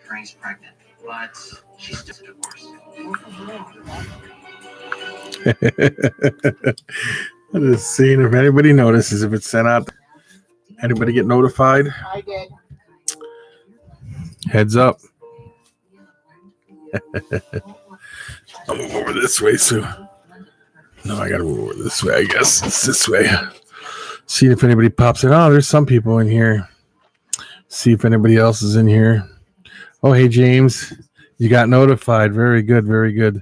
Granny's pregnant, but she's still divorced. I'm just seeing if anybody notices if it's sent out. Anybody get notified? I did. Heads up. I'll move over this way, so. No, I gotta move over this way. I guess it's this way. See if anybody pops in. Oh, there's some people in here. See if anybody else is in here. Oh, hey, James. You got notified. Very good. Very good.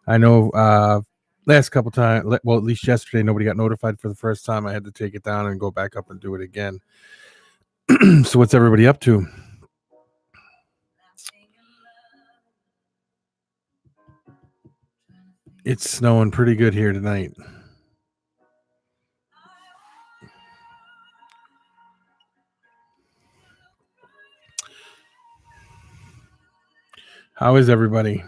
I know last couple times, well, at least yesterday, nobody got notified for the first time. I had to take it down and go back up and do it again. So what's everybody up to? It's snowing pretty good here tonight. How is everybody?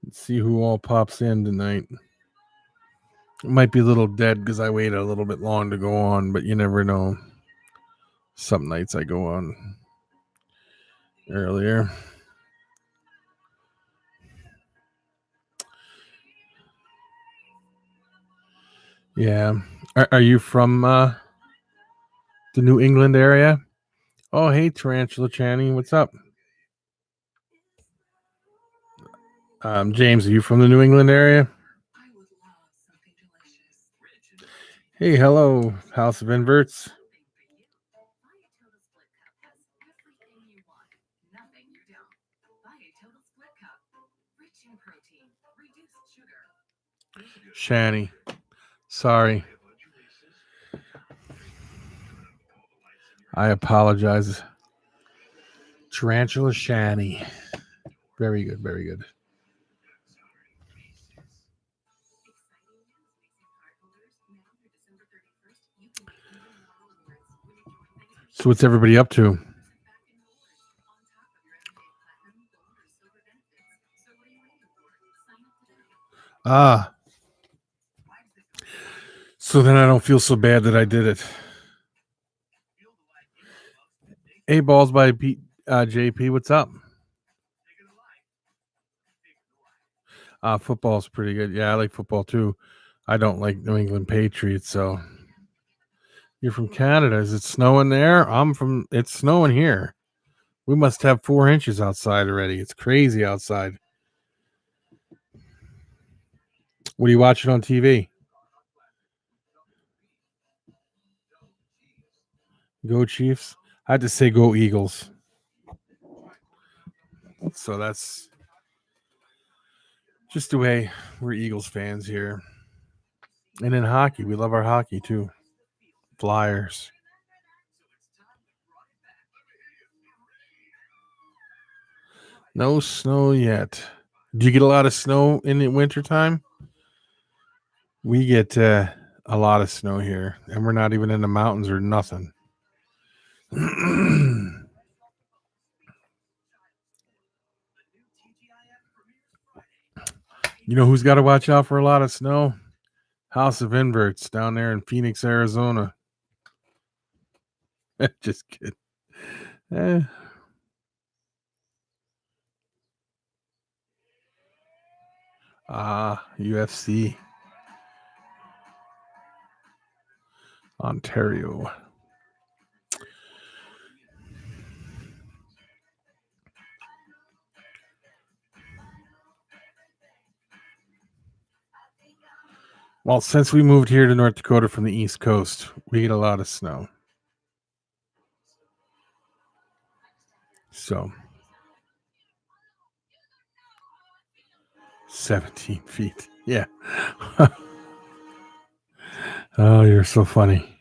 Let's see who all pops in tonight. It might be a little dead because I waited a little bit long to go on, but you never know. Some nights I go on earlier. Yeah. Are you from the New England area? Oh, hey, Tarantula Channing. What's up? James, are you from the New England area? Hey, hello, House of Inverts. Shanny. Sorry. I apologize. Tarantula Shanny. Very good, very good. So what's everybody up to? So then I don't feel so bad that I did it. Hey, Balls by JP, what's up? Football's pretty good. Yeah, I like football too. I don't like New England Patriots, so. You're from Canada. Is it snowing there? It's snowing here. We must have 4 inches outside already. It's crazy outside. What are you watching on TV? Go Chiefs. I had to say go Eagles. So that's just the way we're Eagles fans here. And in hockey, we love our hockey too. Flyers. No snow yet. Do you get a lot of snow in the wintertime? We get a lot of snow here, and we're not even in the mountains or nothing. You know who's got to watch out for a lot of snow? House of Inverts down there in Phoenix, Arizona. Just kidding. UFC. Ontario. Well, since we moved here to North Dakota from the East Coast, we get a lot of snow. So, 17 feet. Yeah. Oh, you're so funny.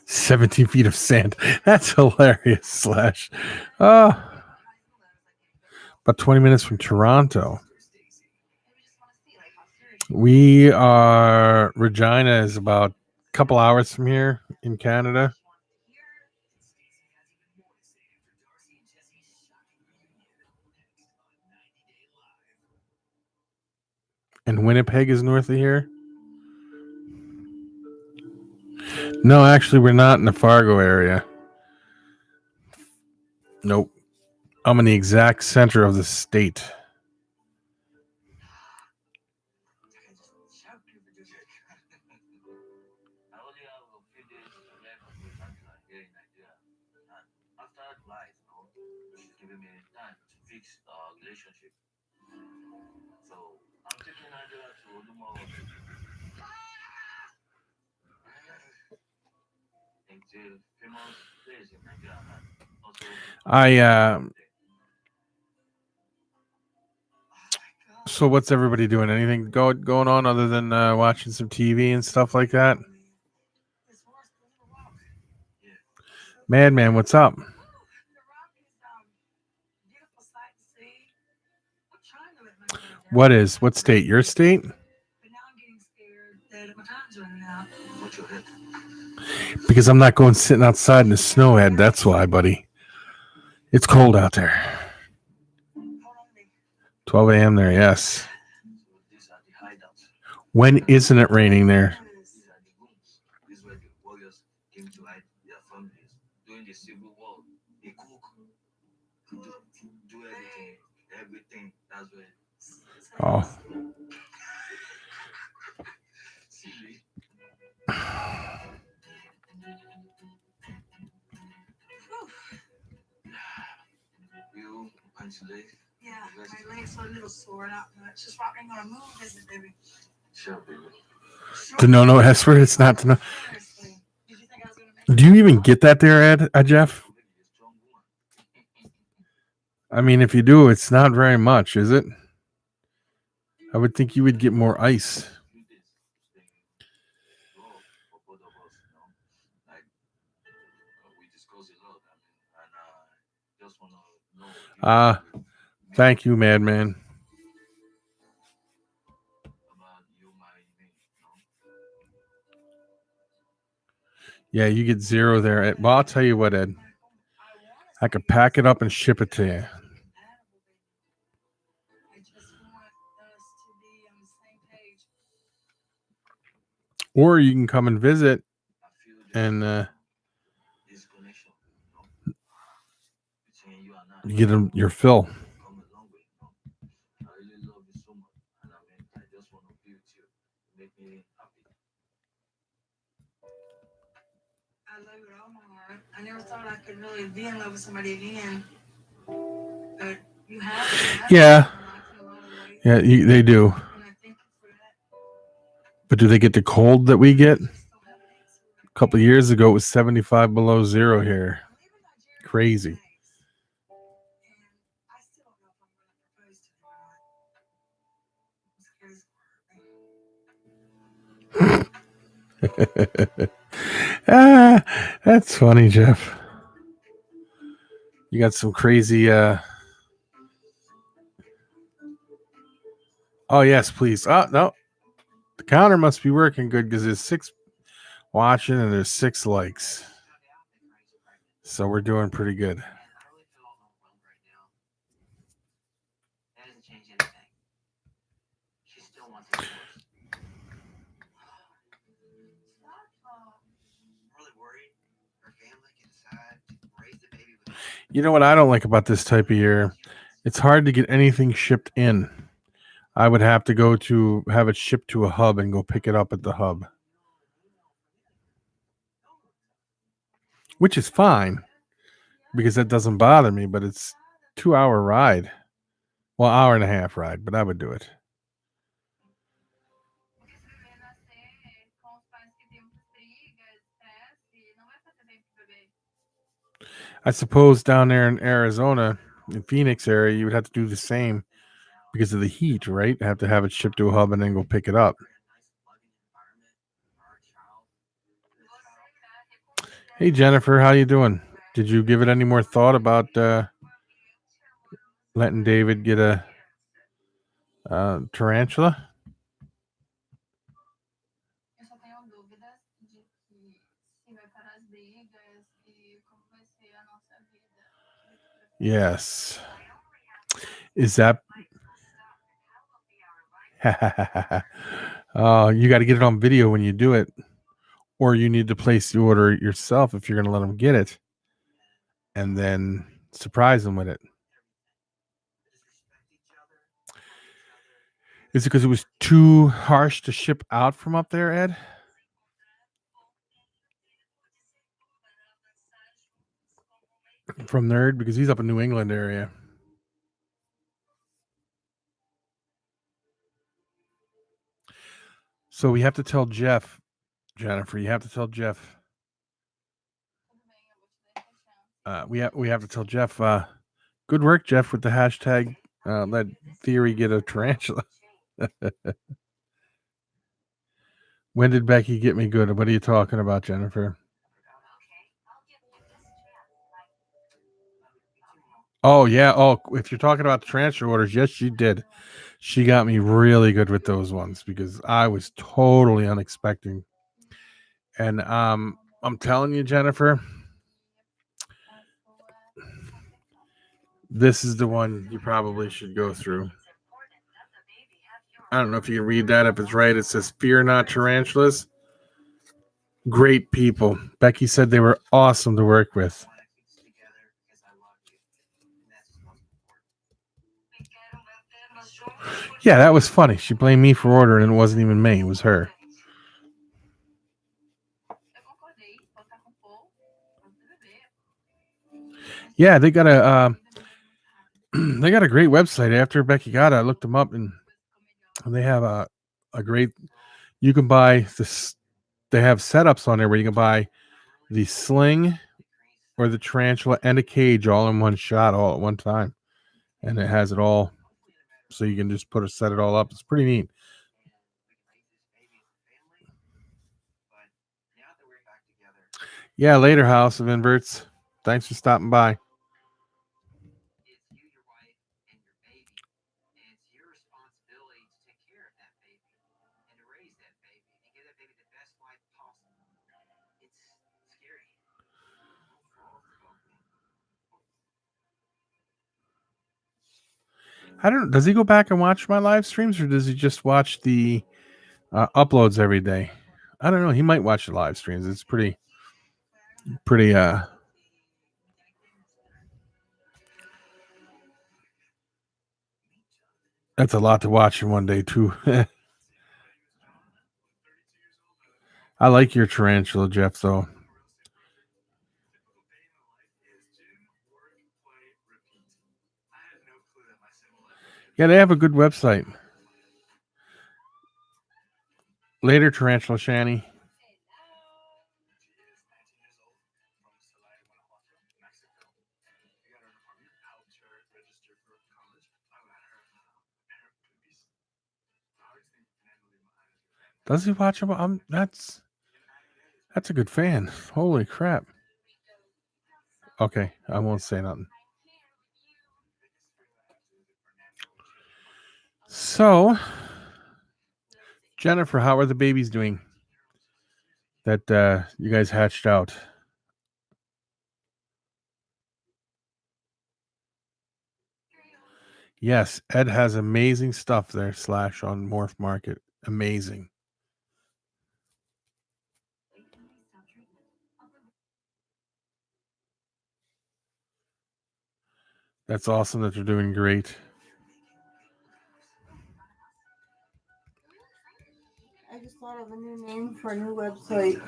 17 feet of sand. That's hilarious, Slash. About 20 minutes from Toronto. Regina is about a couple hours from here in Canada. And Winnipeg is north of here. No, actually, we're not in the Fargo area. Nope. I'm in the exact center of the state. I only have a few days left with Angela here in Nigeria. And after life, she's giving me time to fix our relationship. So I'm taking Angela to Odumo. It's a famous place in Nigeria and also So what's everybody doing? Anything going on other than watching some TV and stuff like that? Madman, what's up? What state? Your state? Because I'm not going sitting outside in the snow, Ed. That's why, buddy. It's cold out there. 12 a.m. there, yes. When isn't it raining there? This is where the warriors came to hide their families. During the Civil War, they cook, do everything. That's where. Oh. You and today? Yeah, my legs are a little sore, not much. Just walking on a move, is it, baby? Sure, baby. To no Hesper, it's not to know. Do you even get that there, Ed, Jeff? I mean, if you do, it's not very much, is it? I would think you would get more ice. Thank you, Madman. Yeah, you get 0 there. Ed. Well, I'll tell you what, Ed. I could pack it up and ship it to you. Or you can come and visit and you get your fill. I love it all my heart. I never thought I could really be in love with somebody again. But you have. Yeah. Yeah, they do. And I thank you for that. But do they get the cold that we get? A couple of years ago, it was 75 below 0 here. Crazy. That's funny, Jeff. You got some crazy. Oh yes, please. Oh no, the counter must be working good because there's 6 watching and there's 6 likes. So we're doing pretty good. You know what I don't like about this type of year? It's hard to get anything shipped in. I would have to go to have it shipped to a hub and go pick it up at the hub. Which is fine because that doesn't bother me, but it's 2-hour ride. Well, 1.5-hour ride, but I would do it. I suppose down there in Arizona, in Phoenix area, you would have to do the same because of the heat, right? Have to have it shipped to a hub and then go pick it up. Hey, Jennifer, how you doing? Did you give it any more thought about letting David get a tarantula? Yes. Is that? Oh, you got to get it on video when you do it, or you need to place the order yourself if you're going to let them get it, and then surprise them with it. Is it because it was too harsh to ship out from up there, Ed? From Nerd, because he's up in New England area. So we have to tell Jeff, Jennifer. You have to tell Jeff. We have to tell Jeff. Good work, Jeff, with the hashtag. Let Theory get a tarantula. When did Becky get me good? What are you talking about, Jennifer? Oh yeah. Oh, if you're talking about the transfer orders, yes, she did. She got me really good with those ones because I was totally unexpecting. And I'm telling you, Jennifer, this is the one you probably should go through. I don't know if you can read that. If it's right, it says, "Fear not tarantulas." Great people. Becky said they were awesome to work with. Yeah, that was funny. She blamed me for ordering, and it wasn't even me. It was her. Yeah, they got a they got a great website. After Becky got it, I looked them up, and they have a great. You can buy this. They have setups on there where you can buy the sling or the tarantula and a cage all in one shot, all at one time, and it has it all, so you can just set it all up. It's pretty neat. Yeah, later, House of Inverts. Thanks for stopping by. I don't know. Does he go back and watch my live streams, or does he just watch the uploads every day? I don't know. He might watch the live streams. It's pretty. That's a lot to watch in one day too. I like your tarantula, Jeff. Though. Yeah, they have a good website. Later, Tarantula Shanny. Does he watch them? That's a good fan. Holy crap. Okay, I won't say nothing. So, Jennifer, how are the babies doing that you guys hatched out? Yes, Ed has amazing stuff there, / on Morph Market. Amazing. That's awesome that they're doing great. I just thought of a new name for a new website.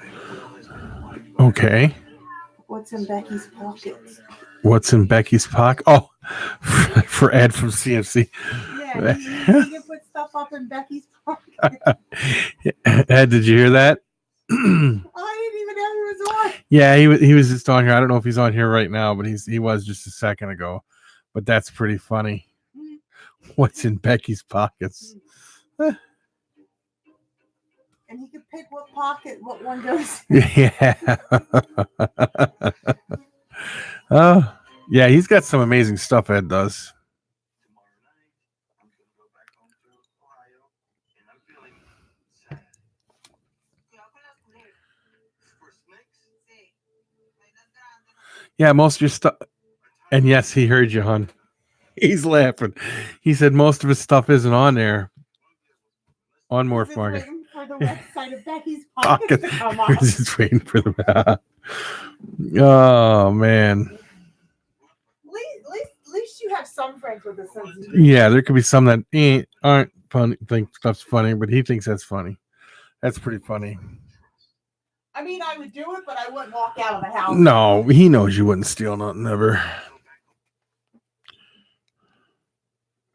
Okay. What's in Becky's pockets? What's in Becky's pocket? Oh, for Ed from CFC. Yeah, you can put stuff up in Becky's pocket. Ed, did you hear that? I didn't even know he was on. Yeah, he was just on here. I don't know if he's on here right now, but he was just a second ago. But that's pretty funny. What's in Becky's pockets? And he could pick what pocket, what one goes in. Yeah. Oh, yeah, he's got some amazing stuff, Ed does. Yeah, most of your stuff. And yes, he heard you, hon. He's laughing. He said most of his stuff isn't on there. On Morph Market. For the website of Becky's pockets to come We're up. just waiting for the. Oh man. At least you have some friends with a sense of humor. Yeah, there could be some that aren't funny, think stuff's funny, but he thinks that's funny. That's pretty funny. I mean, I would do it, but I wouldn't walk out of the house. No, he knows you wouldn't steal nothing ever. All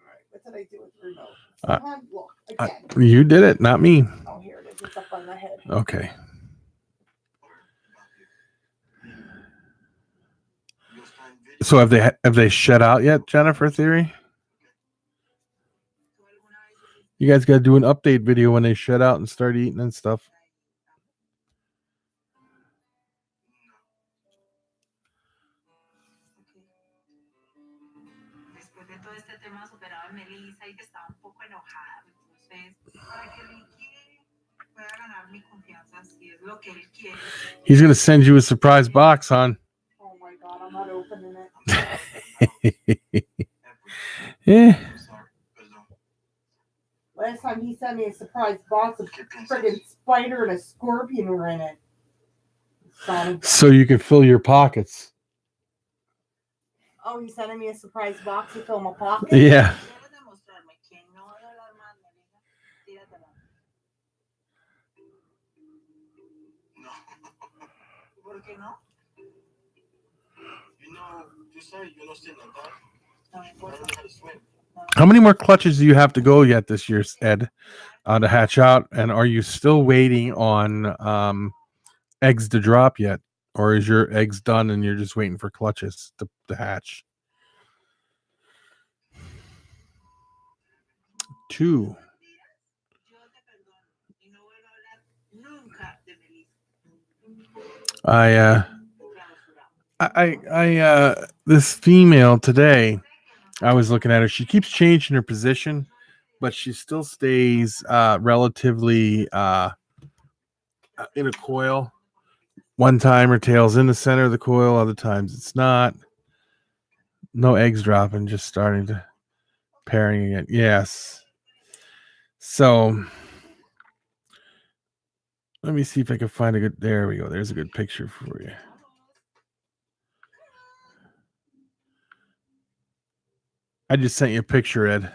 right, what did I do with the remote? Look, again. You did it, not me. Oh, here it is. It's up on my head. Okay. So have they shut out yet, Jennifer Theory? You guys got to do an update video when they shut out and start eating and stuff. Después de todo este tema superaba a Melissa y que estaba un poco enojada. Entonces, para que Ricky pueda ganar mi confianza, si es lo que él quiere. He's going to send you a surprise box, hon. Oh my God, I'm not opening it. Yeah. Last time he sent me a surprise box, a friggin' spider and a scorpion were in it. So you can fill your pockets. Oh, he's sending me a surprise box to fill my pockets? Yeah. How many more clutches do you have to go yet this year, Ed, to hatch out? And are you still waiting on eggs to drop yet? Or is your eggs done and you're just waiting for clutches to hatch? 2. I this female today, I was looking at her. She keeps changing her position, but she still stays relatively in a coil. One time her tail's in the center of the coil, other times it's not. No eggs dropping, just starting to pairing it. Yes. So let me see if I can find a good. There we go. There's a good picture for you. I just sent you a picture, Ed.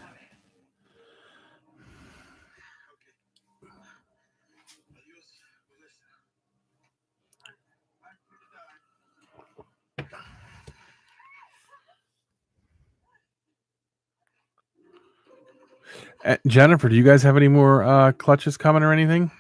Jennifer, do you guys have any more clutches coming or anything?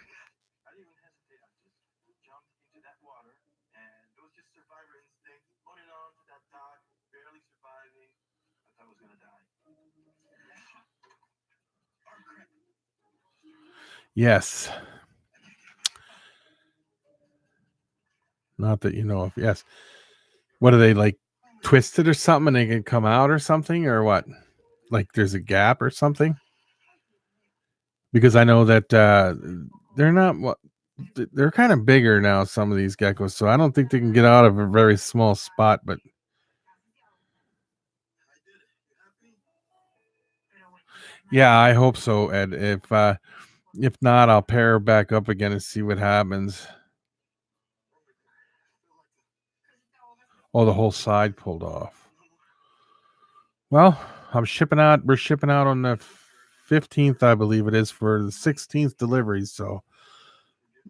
Yes. Not that you know of. Yes. What are they, like, twisted or something and they can come out or something, or what? Like there's a gap or something? Because I know that they're not what they're kind of bigger now, some of these geckos, so I don't think they can get out of a very small spot, but yeah, I hope so, Ed. If not, I'll pair her back up again and see what happens. Oh, the whole side pulled off. Well, we're shipping out on the 15th, I believe it is, for the 16th delivery, so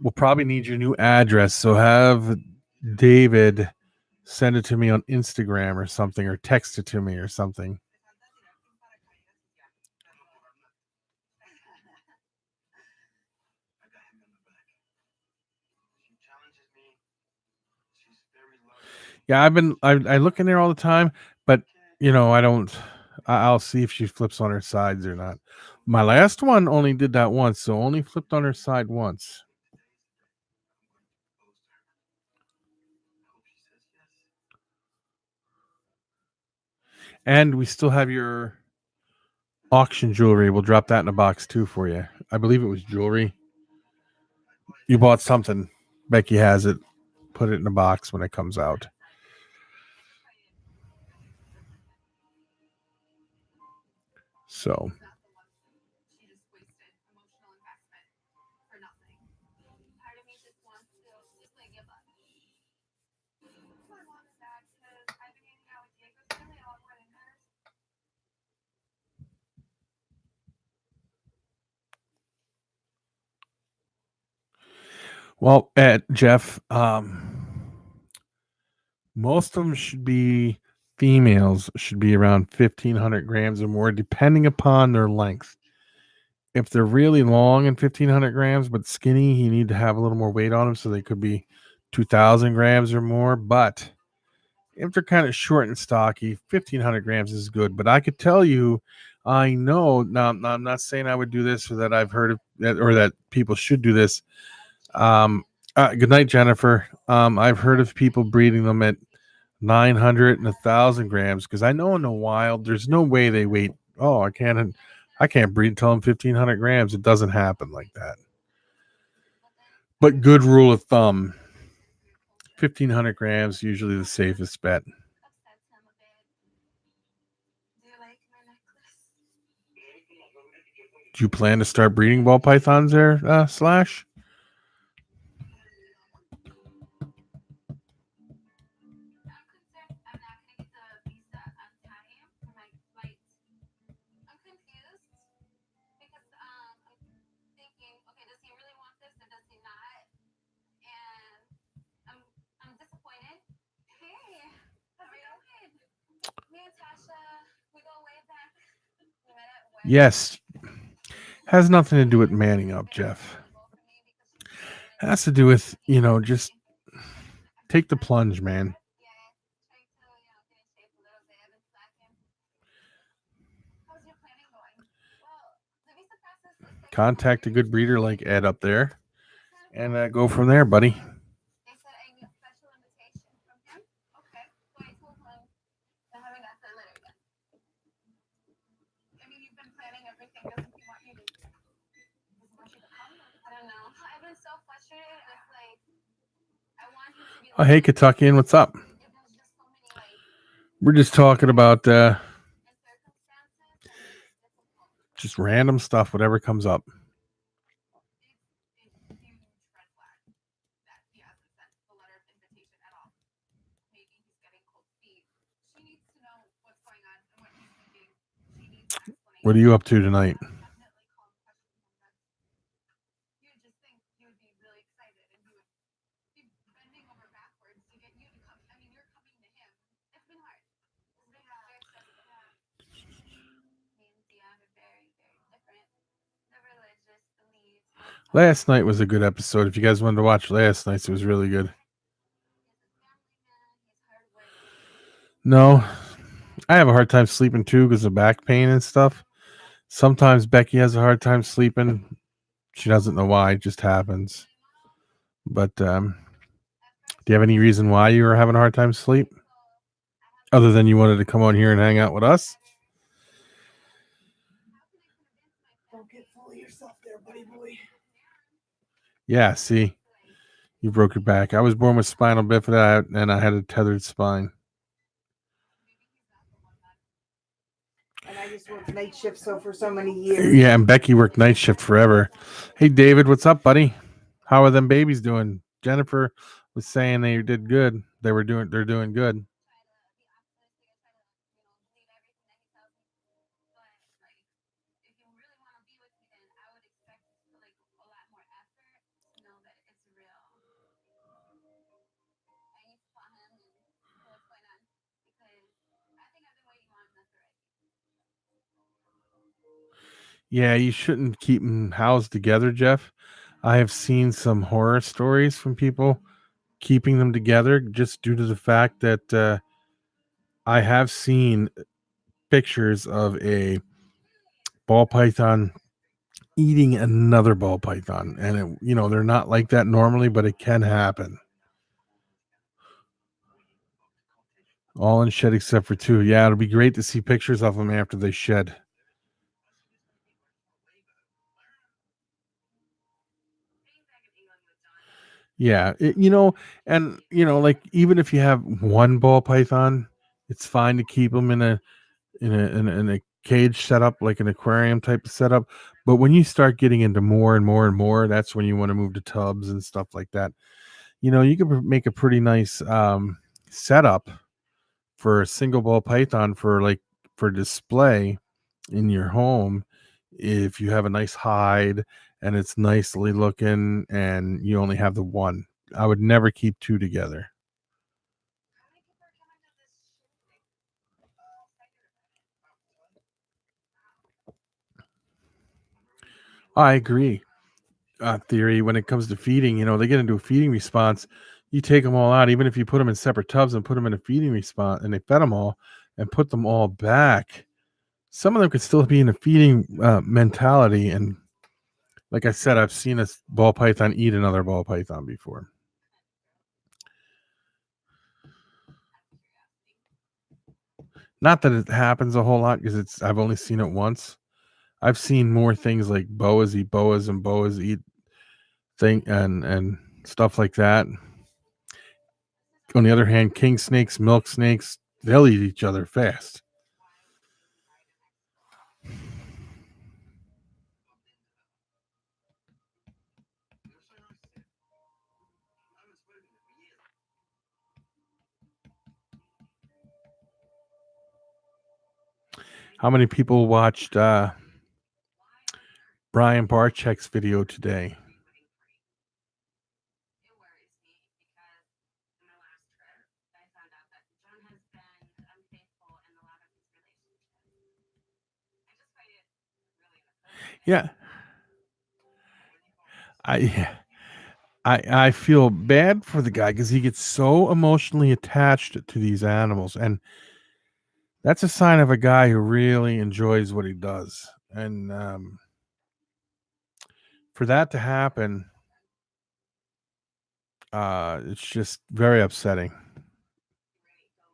we'll probably need your new address. So have David send it to me on Instagram or something, or text it to me or something. Yeah, I look in there all the time, but I'll see if she flips on her sides or not. My last one only did that once, so only flipped on her side once. And we still have your auction jewelry. We'll drop that in a box too for you. I believe it was jewelry. You bought something. Becky has it. Put it in a box when it comes out. So My mom is bad because I've been hanging out with Diego's family a lot more than hers. Well, Jeff, most of them should be females, should be around 1,500 grams or more, depending upon their length. If they're really long and 1,500 grams, but skinny, you need to have a little more weight on them, so they could be 2,000 grams or more. But if they're kind of short and stocky, 1,500 grams is good. But I could tell you, I know now. I'm not saying I would do this or that I've heard of that or that people should do this. Um, Good night, Jennifer. I've heard of people breeding them at 900 and 1,000 grams because I know in the wild there's no way they wait. Oh, I can't breed until I'm 1,500 grams. It doesn't happen like that. But good rule of thumb, 1,500 grams usually the safest bet. Upsets him a bit. Do you like my necklace? Do you plan to start breeding ball pythons there, Slash? I'm concerned I'm not gonna get the visa on time for my flight. I'm confused because I'm thinking, okay, does he really want this or does he not? And I'm disappointed. Hey, how's it going? Me and Tasha, we go way back. We met at West. Yes. Has nothing to do with manning up, Jeff. Has to do with, just take the plunge, man. Yeah, trying to, get in shape a little bit. I've been slacking. How's your planning going? Well, the visa process is taking Contact a good breeder like Ed up there some and go from there, buddy. They said I need special invitation from him. Okay. So I told him I haven't got the letter yet. I mean, you've been planning everything. Doesn't he want you to? Doesn't want you to come? I don't know. I've been so frustrated. It's like I want him to be. Oh, hey, Kentuckian, what's up? There's just so many We're just talking about circumstances. just random stuff, whatever comes up. It's a huge red flag that he hasn't sent the letter of invitation at all. Maybe he's getting cold feet. She needs to know what's going on and what he's thinking. She needs an explanation. What are you up to tonight? Definitely call him questions him that you would just think he would be really excited and he would be bending over backwards to get you to come. I mean, you're coming to him. It's been hard. It's been very stressful. Me and Dion are very, very different. The religious beliefs. Last night was a good episode. If you guys wanted to watch last night's, it was really good. He's a family man. He's hardworking. No, I have a hard time sleeping too because of back pain and stuff. Sometimes Becky has a hard time sleeping. She doesn't know why. It just happens. But do you have any reason why you were having a hard time sleep? Other than you wanted to come on here and hang out with us? Don't get full of yourself there, buddy boy. Yeah, see, you broke your back. I was born with spinal bifida and I had a tethered spine. And I just worked night shift for so many years. Yeah, and Becky worked night shift forever. Hey, David, what's up, buddy? How are them babies doing? Jennifer was saying they did good. They're doing good. Yeah, you shouldn't keep them housed together, Jeff. I have seen some horror stories from people keeping them together just due to the fact that I have seen pictures of a ball python eating another ball python, and they're not like that normally, but it can happen. All in shed except for two. Yeah, it'll be great to see pictures of them after they shed. Yeah, like even if you have one ball python, it's fine to keep them in a cage setup, like an aquarium type of setup. But when you start getting into more and more and more, that's when you want to move to tubs and stuff like that. You could make a pretty nice setup for a single ball python for display in your home if you have a nice hide and it's nicely looking and you only have the one. I would never keep two together. I agree. Theory when it comes to feeding, they get into a feeding response. You take them all out, even if you put them in separate tubs and put them in a feeding response, and they fed them all and put them all back. Some of them could still be in a feeding mentality. And like I said, I've seen a ball python eat another ball python before. Not that it happens a whole lot because I've only seen it once. I've seen more things like boas eat boas and boas eat thing and stuff like that. On the other hand, king snakes, milk snakes, they'll eat each other fast. How many people watched Brian Barczyk's video today? It worries me because in my last trip, I found out that John has been unfaithful in a lot of his relationships. I just find it really unappropriate. Yeah, I I feel bad for the guy because he gets so emotionally attached to these animals, and that's a sign of a guy who really enjoys what he does. And for that to happen, it's just very upsetting. Right, go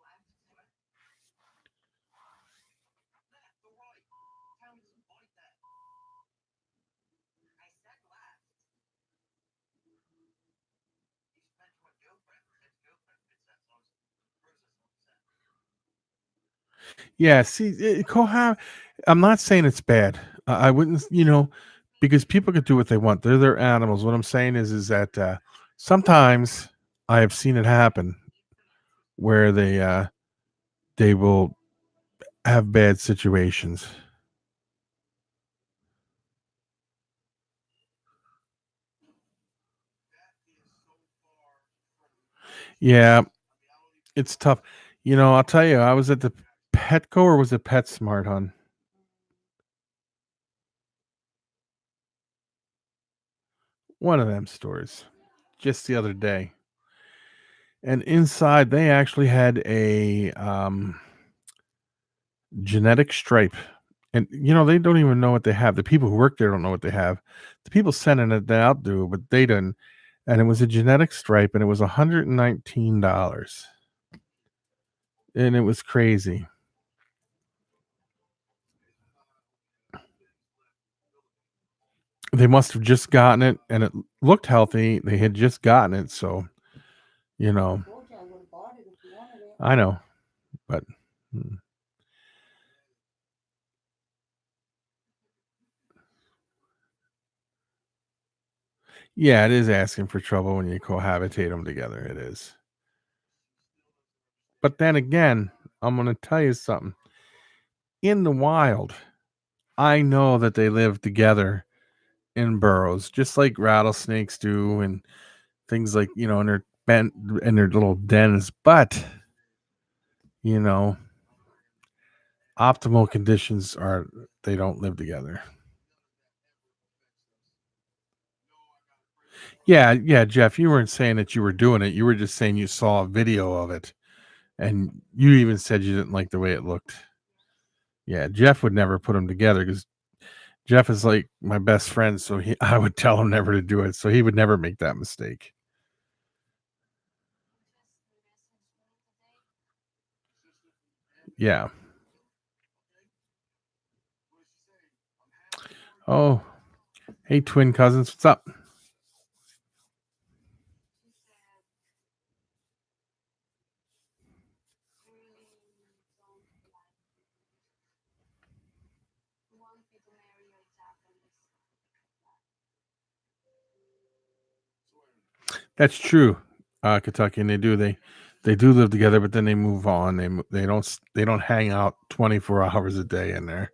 left. I said left. Yeah, see, cohab. I'm not saying it's bad. I wouldn't, because people could do what they want. They're their animals. What I'm saying is that sometimes I have seen it happen where they will have bad situations. Yeah, it's tough. I'll tell you, I was at the Petco or was it PetSmart, hon? One of them stores just the other day. And inside they actually had a genetic stripe. And they don't even know what they have. The people who work there don't know what they have. The people sending it out do, but they didn't. And it was a genetic stripe and it was $119. And it was crazy. They must have just gotten it and it looked healthy. They had just gotten it, so you know, I told you I would have bought it if you wanted it. I know, but mm, yeah, it is asking for trouble when you cohabitate them together. It is. But then again, I'm going to tell you something. In the wild, I know that they live together in burrows, just like rattlesnakes do, and things like in their in their little dens. But you know, optimal conditions are they don't live together. Yeah, yeah, Jeff, you weren't saying that you were doing it. You were just saying you saw a video of it, and you even said you didn't like the way it looked. Yeah, Jeff would never put them together because Jeff is like my best friend, so I would tell him never to do it, so he would never make that mistake. Yeah. Oh, hey, twin cousins, what's up? Want me to marry your Japanese. That's true. Kentucky, and they do live together, but then they move on. They don't hang out 24 hours a day in there.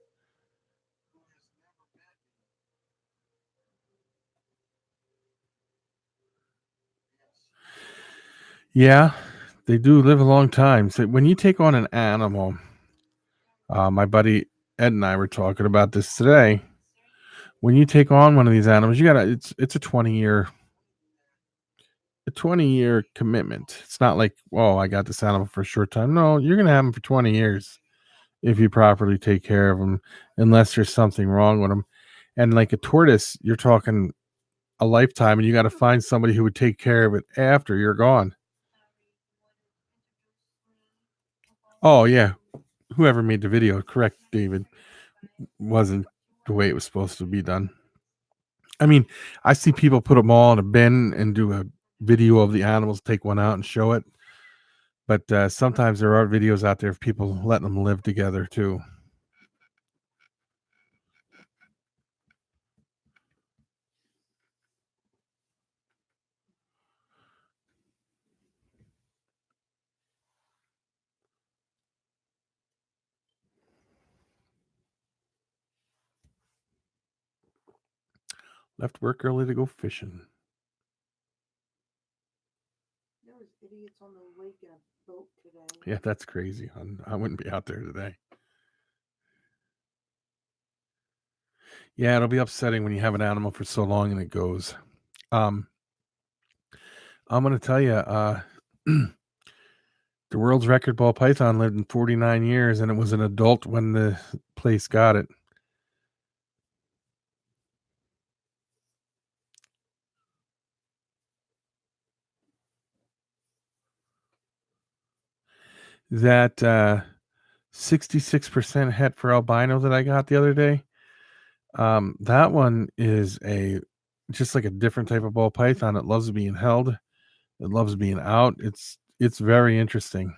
Yeah, they do live a long time. So when you take on an animal, my buddy Ed and I were talking about this today. When you take on one of these animals, it's a 20-year commitment. It's not like, oh, I got this animal for a short time. No, you're gonna have them for 20 years if you properly take care of them, unless there's something wrong with them. And like a tortoise, you're talking a lifetime, and you got to find somebody who would take care of it after you're gone. Oh yeah, whoever made the video, correct, David, wasn't the way it was supposed to be done. I mean, I see people put them all in a bin and do a video of the animals, take one out and show it. But sometimes there are videos out there of people letting them live together too. Left work early to go fishing. There was idiots on the lake in a boat today. Yeah, that's crazy. I wouldn't be out there today. Yeah, it'll be upsetting when you have an animal for so long and it goes. I'm going to tell you, the world's record ball python lived in 49 years, and it was an adult when the place got it. That 66% het for albino that I got the other day, that one is just like a different type of ball python. It loves being held. It loves being out. It's very interesting.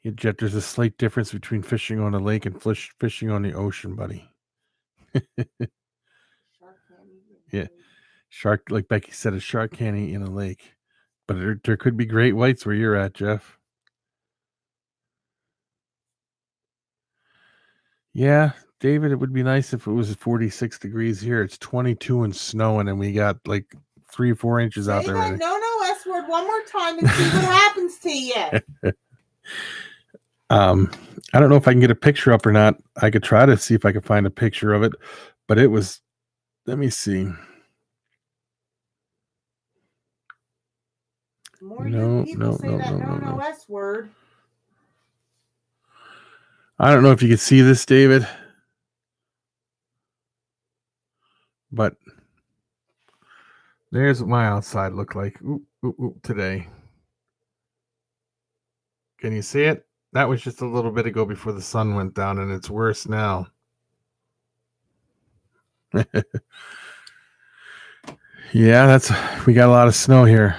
Yet there's a slight difference between fishing on a lake and fishing on the ocean, buddy. Yeah. Shark, like Becky said, a shark can't eat in a lake. But there could be great whites where you're at, Jeff. Yeah, David, it would be nice if it was 46 degrees here. It's 22 and snowing, and we got like 3 or 4 inches out there. Say that no S word one more time and see what happens to you. I don't know if I can get a picture up or not. I could try to see if I can find a picture of it, but it was. Let me see. No S word. I don't know if you can see this, David, but there's what my outside looked like today. Can you see it? That was just a little bit ago before the sun went down, and it's worse now. Yeah, we got a lot of snow here.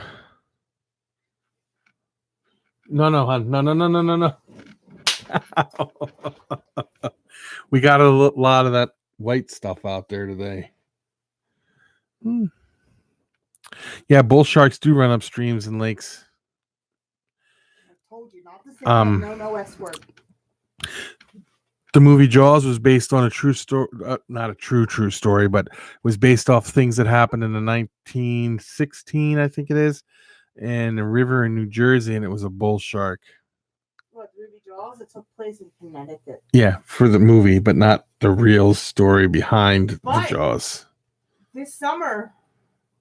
No, hon. No. We got a lot of that white stuff out there today. Yeah, bull sharks do run up streams and lakes. I told you not to say that no S word. The movie Jaws was based on a true story, not a true story, but was based off things that happened in the 1916, I think it is, in a river in New Jersey, and it was a bull shark. What, movie Jaws? It took place in Connecticut. Yeah, for the movie, but not the real story behind the Jaws. This summer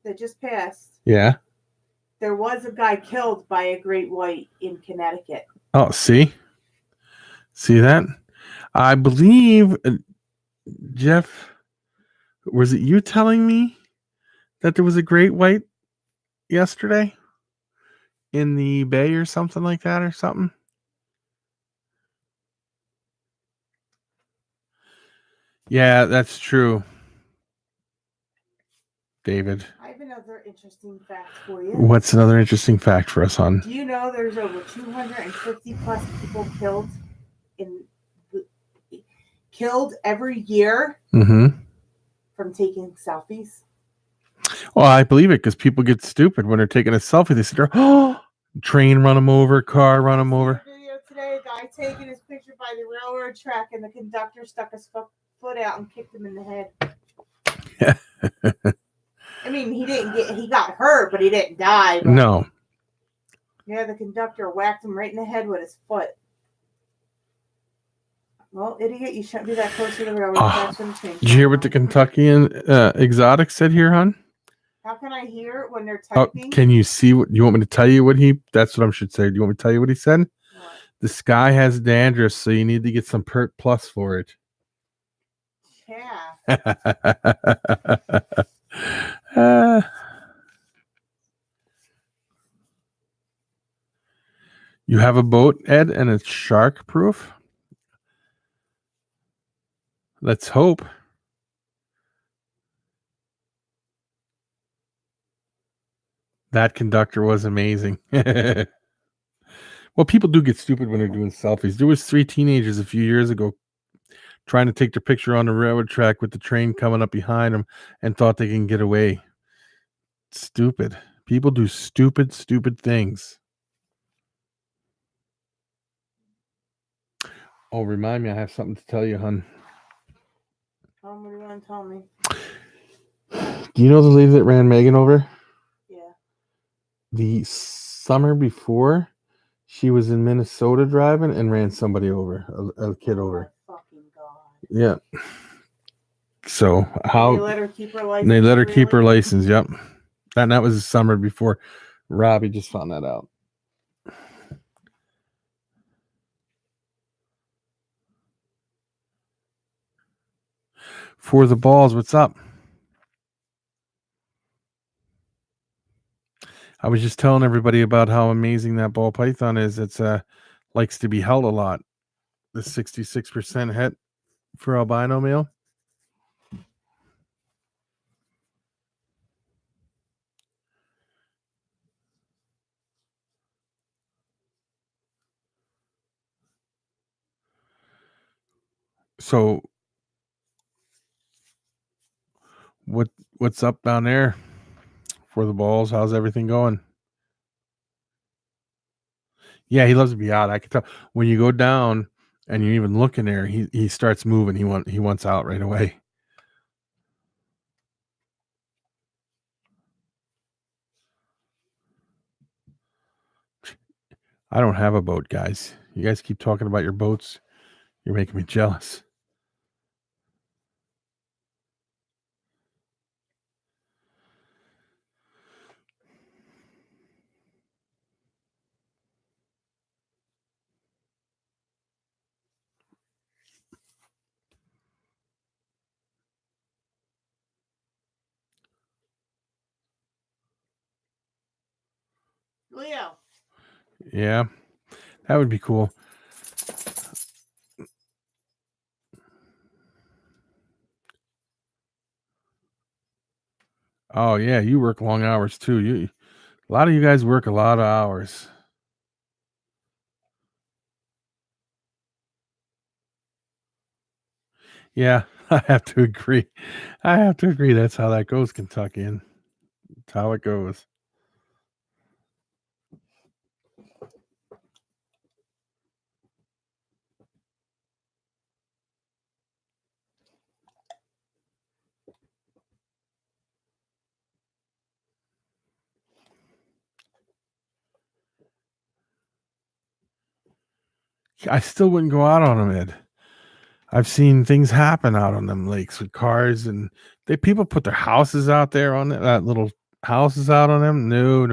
that just passed, yeah, there was a guy killed by a great white in Connecticut. Oh, see that? I believe, Jeff, was it you telling me that there was a great white yesterday in the bay or something like that or something? Yeah, that's true. David. I have another interesting fact for you. What's another interesting fact for us, hon? Do you know there's over 250 plus people killed every year from taking selfies? Well, I believe it because people get stupid when they're taking a selfie. They sit there, oh, train run them over, car run them over. Video today, a guy taking his picture by the railroad track, and the conductor stuck his foot out and kicked him in the head. I mean, he got hurt, but he didn't die. But No. yeah, the conductor whacked him right in the head with his foot. Well, idiot, you shouldn't be that close to the railroad tracks when the train. Did you hear what the Kentuckian exotic said here, hon? How can I hear it when they're typing? Can you see what you want me to tell you? That's what I should say. Do you want me to tell you what he said? What? This guy has dandruff, so you need to get some Pert Plus for it. Yeah. You have a boat, Ed, and it's shark proof? Let's hope. That conductor was amazing. Well, people do get stupid when they're doing selfies. There was 3 teenagers a few years ago trying to take their picture on the railroad track with the train coming up behind them and thought they can get away. Stupid. People do stupid things. Oh, remind me, I have something to tell you, hon. What do you want to tell me? Do you know the lady that ran Megan over? Yeah. The summer before, she was in Minnesota driving and ran somebody over, a kid over. Oh, fucking God. Yeah. So how they let her keep her license? They let her keep her license. Yep. And that was the summer before. Robbie just found that out. For the balls, what's up? I was just telling everybody about how amazing that ball python is. It's likes to be held a lot. The 66% hit for albino male. So what's up down there for the balls? How's everything going? Yeah, he loves to be out. I can tell when you go down and you even look in there, he starts moving. He wants out right away. I don't have a boat, guys. You guys keep talking about your boats. You're making me jealous. Leo. Yeah, that would be cool. Oh yeah, you work long hours too. A lot of you guys work a lot of hours. Yeah, I have to agree. That's how that goes, Kentuckian. That's how it goes. I still wouldn't go out on them, Ed. I've seen things happen out on them lakes with cars, and people put their houses out there on that little houses out on them. No.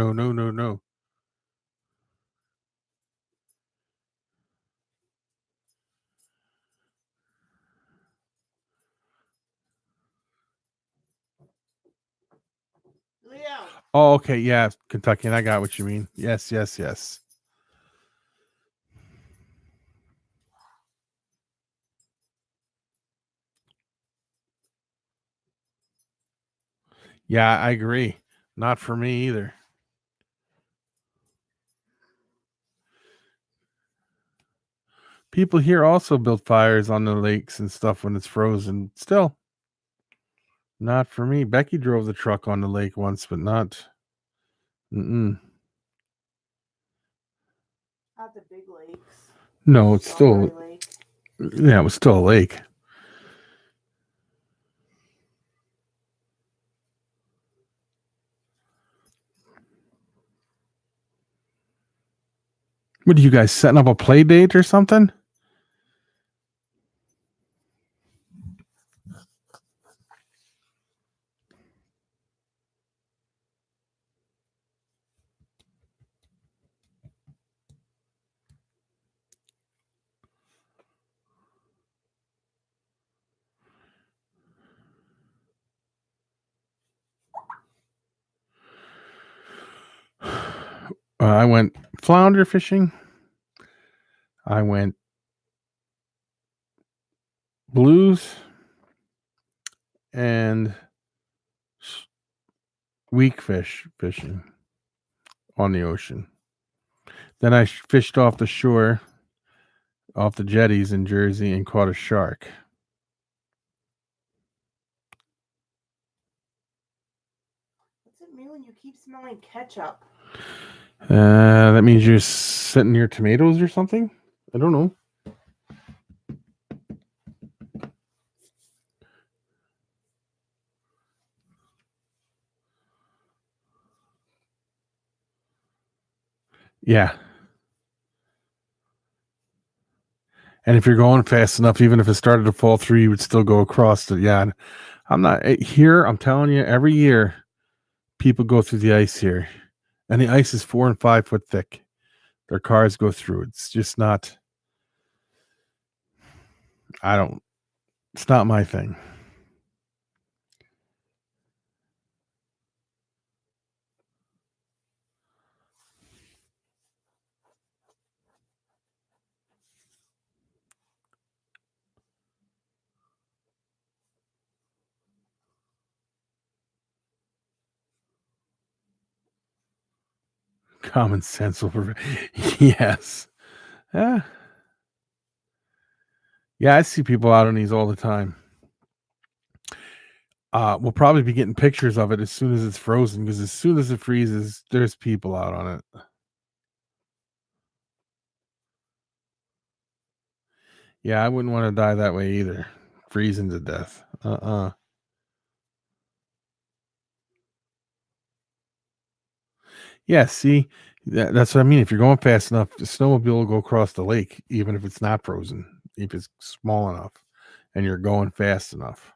Leo. Oh, okay, yeah, Kentuckian. I got what you mean. Yes. Yeah, I agree. Not for me either. People here also build fires on the lakes and stuff when it's frozen. Still. Not for me. Becky drove the truck on the lake once, but not. Mm-mm. Not the big lakes. No, it's still. Strawberry Lake. Yeah, it was still a lake. What are you guys setting up a play date or something? I went flounder fishing. I went blues and weak fish fishing on the ocean. Then I fished off the shore, off the jetties in Jersey, and caught a shark. What's it mean when you keep smelling ketchup? That means you're sitting near tomatoes or something? I don't know. Yeah. And if you're going fast enough, even if it started to fall through, you would still go across it. Yeah. I'm not here. I'm telling you, every year people go through the ice here, and the ice is 4 and 5 foot thick. Their cars go through. It's just not. I don't. It's not my thing. Common sense over. Yes. Yeah. Yeah, I see people out on these all the time. We'll probably be getting pictures of it as soon as it's frozen, because as soon as it freezes, there's people out on it. Yeah, I wouldn't want to die that way either. Freezing to death. Yeah, see, that's what I mean. If you're going fast enough, the snowmobile will go across the lake, even if it's not frozen, if it's small enough and you're going fast enough.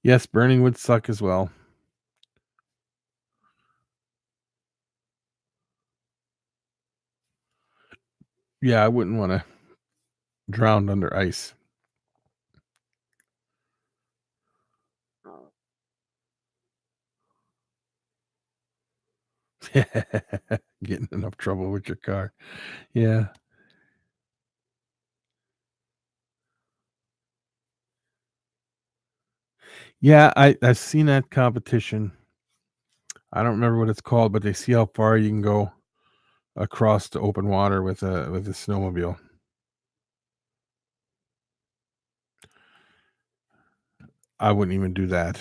Yes, burning would suck as well. Yeah, I wouldn't want to drown under ice. Getting enough trouble with your car. Yeah. Yeah, I've seen that competition. I don't remember what it's called, but they see how far you can go across the open water with a snowmobile. I wouldn't even do that.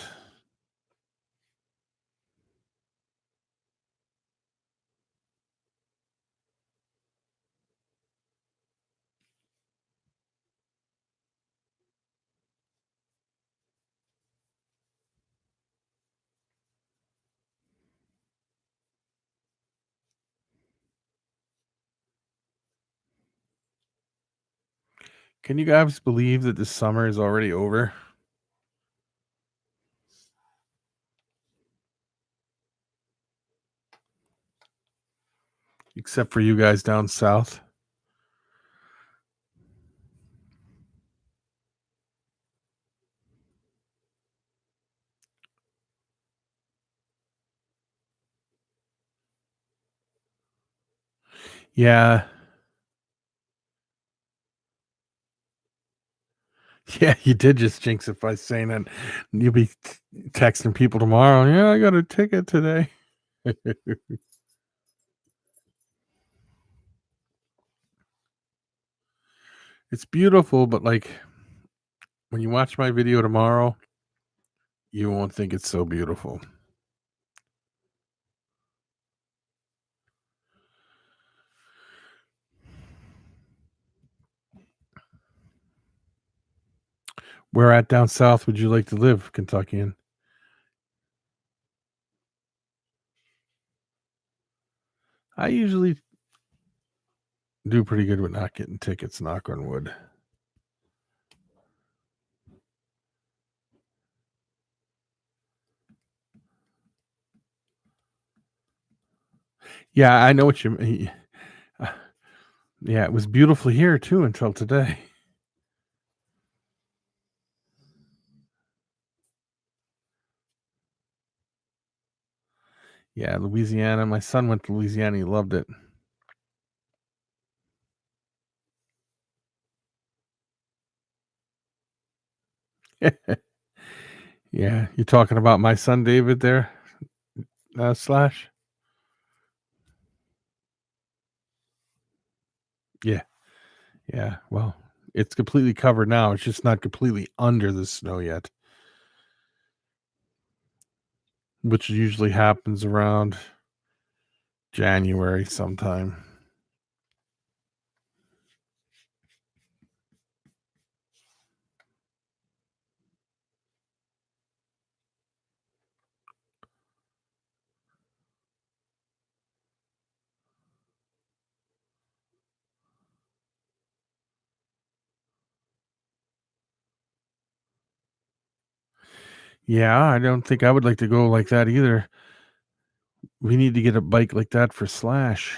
Can you guys believe that the summer is already over? Except for you guys down south. Yeah. Yeah, you did just jinx it by saying that. You'll be texting people tomorrow. Yeah, I got a ticket today. It's beautiful, but like when you watch my video tomorrow, you won't think it's so beautiful. Where at down south would you like to live, Kentuckian? I usually do pretty good with not getting tickets, knock on wood. Yeah, I know what you mean. Yeah, it was beautiful here too until today. Yeah, Louisiana. My son went to Louisiana. He loved it. Yeah, you talking about my son David there, Slash? Yeah, yeah. Well, it's completely covered now. It's just not completely under the snow yet, which usually happens around January sometime. Yeah, I don't think I would like to go like that either. We need to get a bike like that for Slash.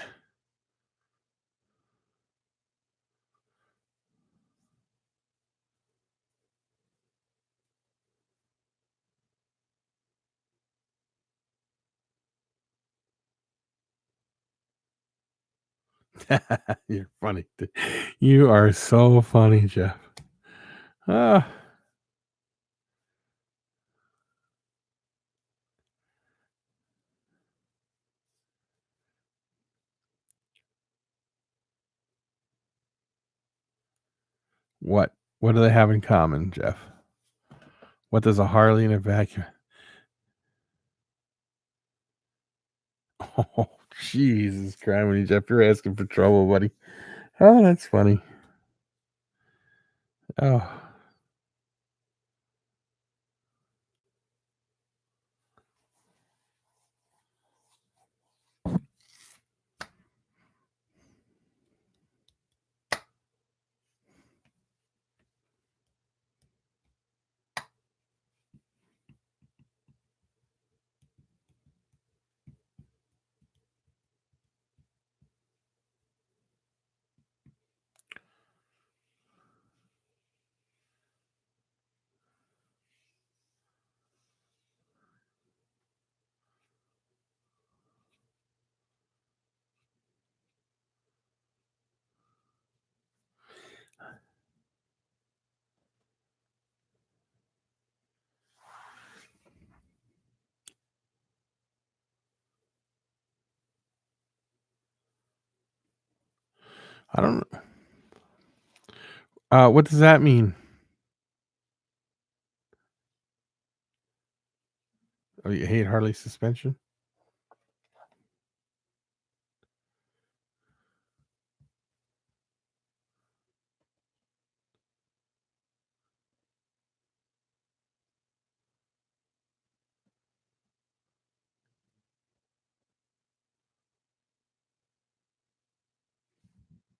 You're funny. You are so funny, Jeff. Ah, what? What do they have in common, Jeff? What does a Harley and a vacuum? Oh, Jesus Christ, Jeff, you're asking for trouble, buddy. Oh, that's funny. Oh, I don't know. What does that mean? Oh, you hate Harley suspension?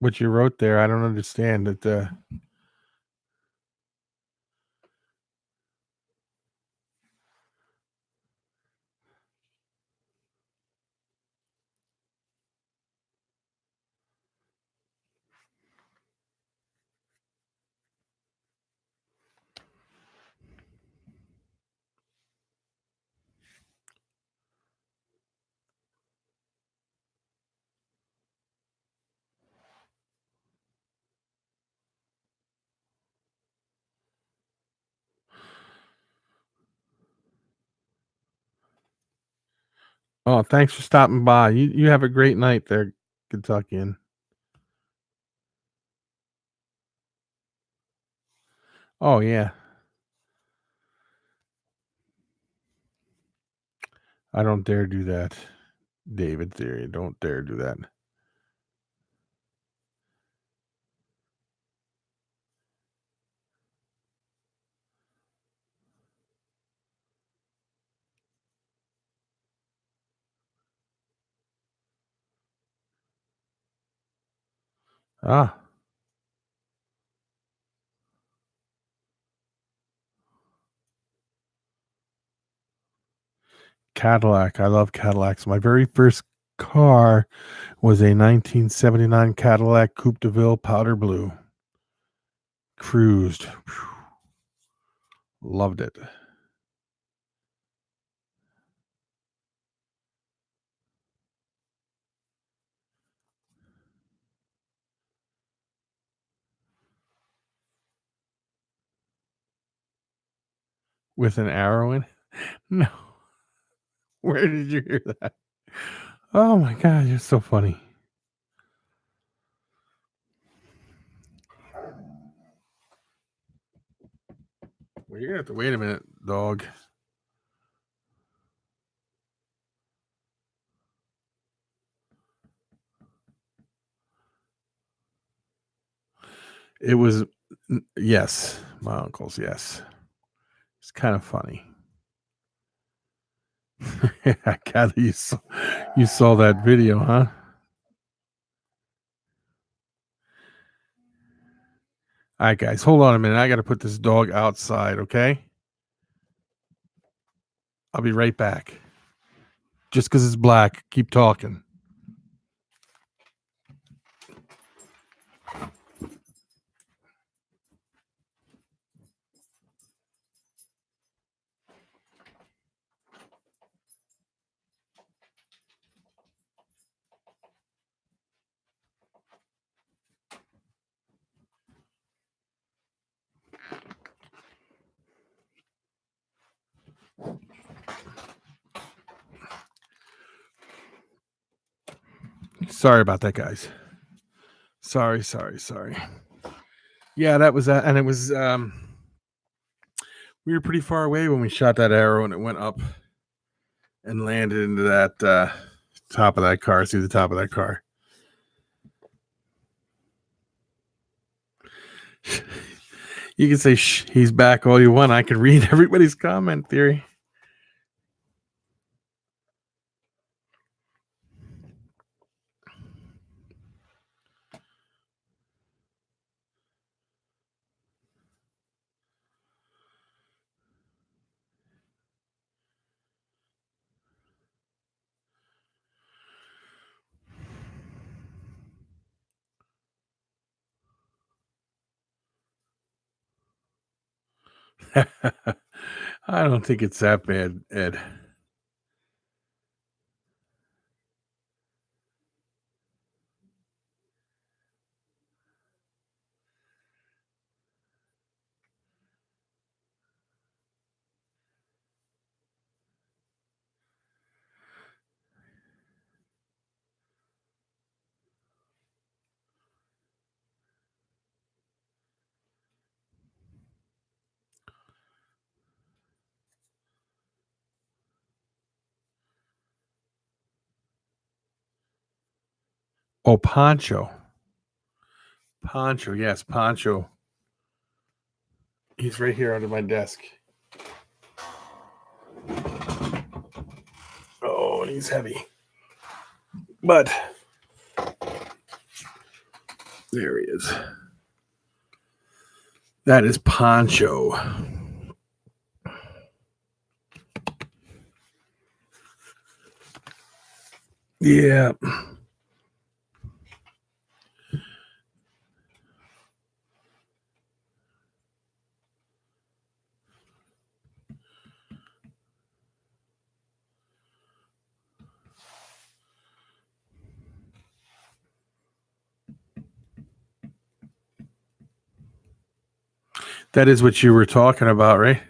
What you wrote there, I don't understand it. Oh, thanks for stopping by. You have a great night there, Kentuckian. Oh yeah. I don't dare do that. David Theory, don't dare do that. Ah, Cadillac. I love Cadillacs. My very first car was a 1979 Cadillac Coupe de Ville powder blue. Cruised. Whew. Loved it. With an arrow in? No. Where did you hear that? Oh my God, you're so funny. Well, you're gonna have to wait a minute, dog. It was, yes, my uncle's, yes. It's kind of funny. I gather you saw that video, huh? All right, guys, hold on a minute. I got to put this dog outside, okay? I'll be right back. Just because it's black, keep talking. Sorry about that, guys. Sorry. Yeah, that was that, and it was. We were pretty far away when we shot that arrow, and it went up and landed into that top of that car, through the top of that car. You can say he's back all you want. I can read everybody's comment, Theory. I don't think it's that bad, Ed. Oh, Poncho. Poncho, yes, Poncho. He's right here under my desk. Oh, and he's heavy. But there he is. That is Poncho. Yeah. That is what you were talking about, right?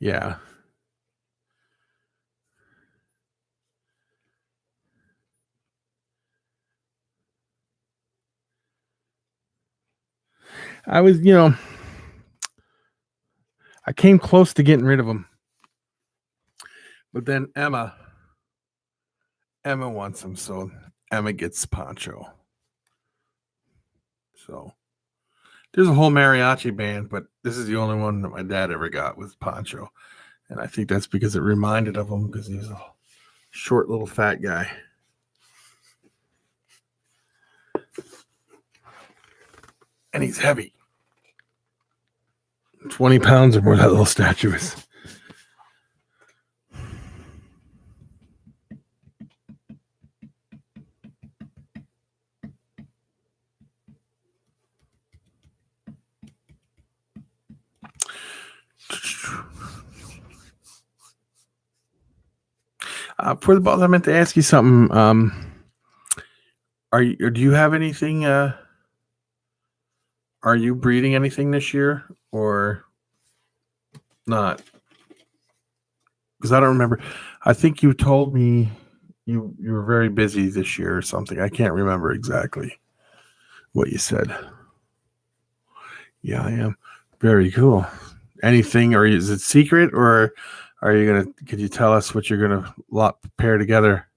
Yeah. I was, I came close to getting rid of him. But then Emma wants him, so Emma gets Pancho. So there's a whole mariachi band, but this is the only one that my dad ever got was Pancho. And I think that's because it reminded of him because he's a short little fat guy. And he's heavy. 20 pounds or more, that little statue is. For the balls, I meant to ask you something. Do you have anything? Are you breeding anything this year or not? Because I don't remember. I think you told me you were very busy this year or something. I can't remember exactly what you said. Yeah, I am. Very cool. Anything, or is it secret, or are you gonna? Could you tell us what you're gonna pair together?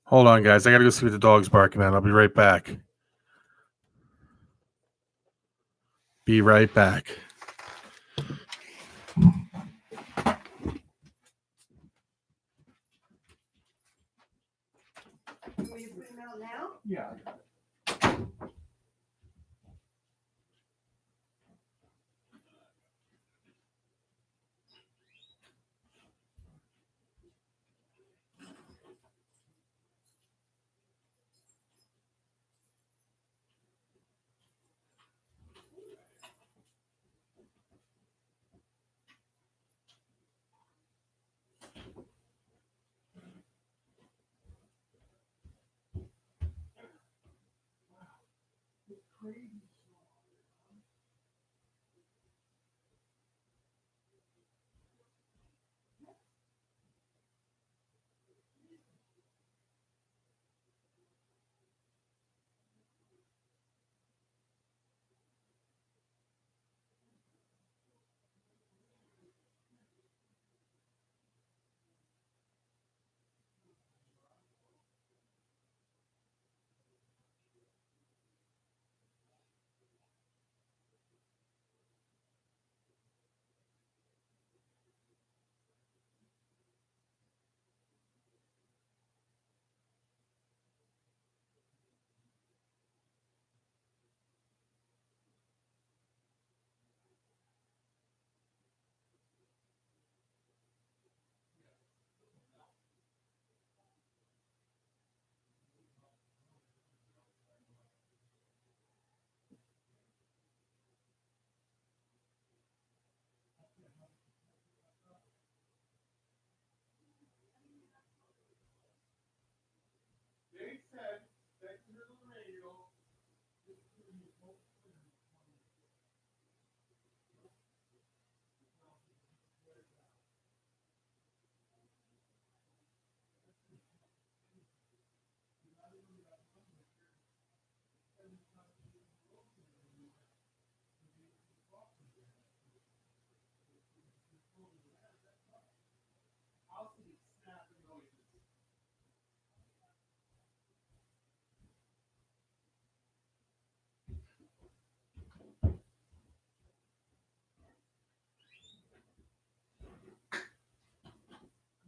Hold on, guys. I gotta go see what the dog's barking at. I'll be right back. Be right back. Will you put them out now? Yeah.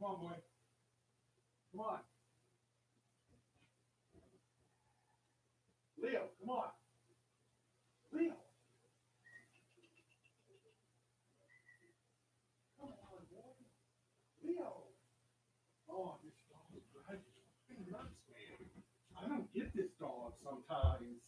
Come on, boy. Come on. Leo, come on. Leo. Come on, boy. Leo. Oh, this dog drives me nuts, man. I don't get this dog sometimes.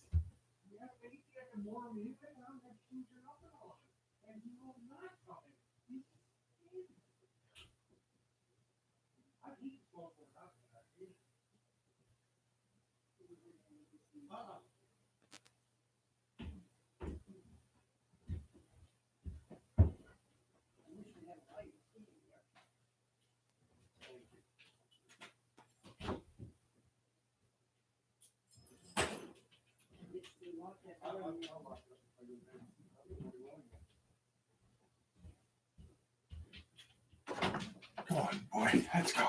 Come on, boy. Let's go.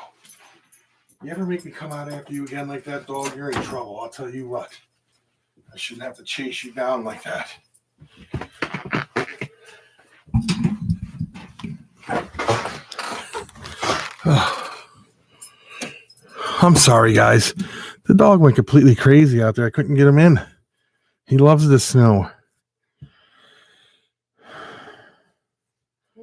You ever make me come out after you again like that, dog? You're in trouble. I'll tell you what. I shouldn't have to chase you down like that. I'm sorry, guys. The dog went completely crazy out there. I couldn't get him in. He loves the snow. You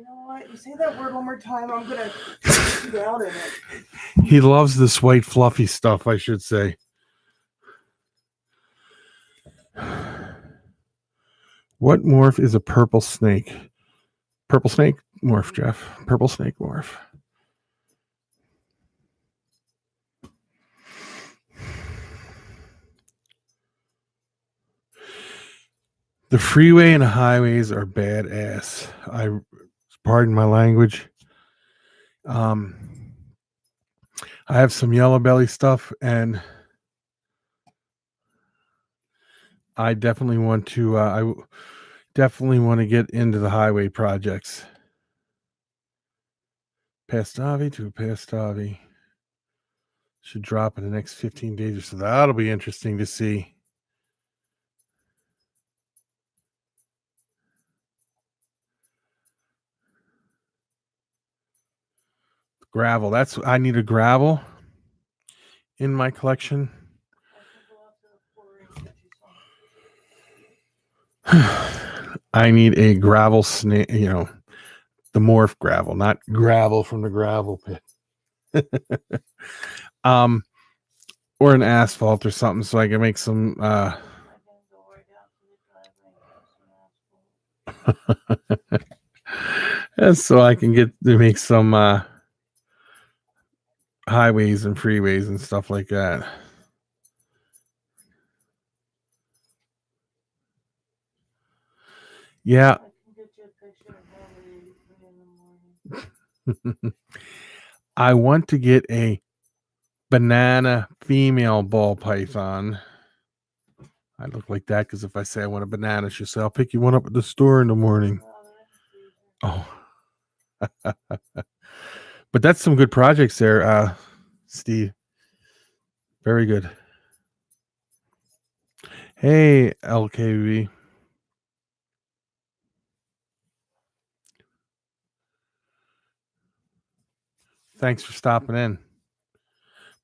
know what? You say that word one more time, I'm gonna shoot out in it. He loves this white fluffy stuff, I should say. What morph is a purple snake? Purple snake morph, Jeff. Purple snake morph. The freeway and highways are badass. Pardon my language. I have some yellow belly stuff, and I definitely want to. Definitely want to get into the highway projects. Pastavi to Pastavi should drop in the next 15 days or so. That'll be interesting to see. Gravel. I need a gravel in my collection. I need a gravel snake, the morph gravel, not gravel from the gravel pit. Or an asphalt or something so I can make some so I can get to make some highways and freeways and stuff like that. Yeah. I want to get a banana female ball python. I look like that because if I say I want a banana, she'll say, I'll pick you one up at the store in the morning. Oh. But that's some good projects there, Steve. Very good. Hey, LKV. Thanks for stopping in.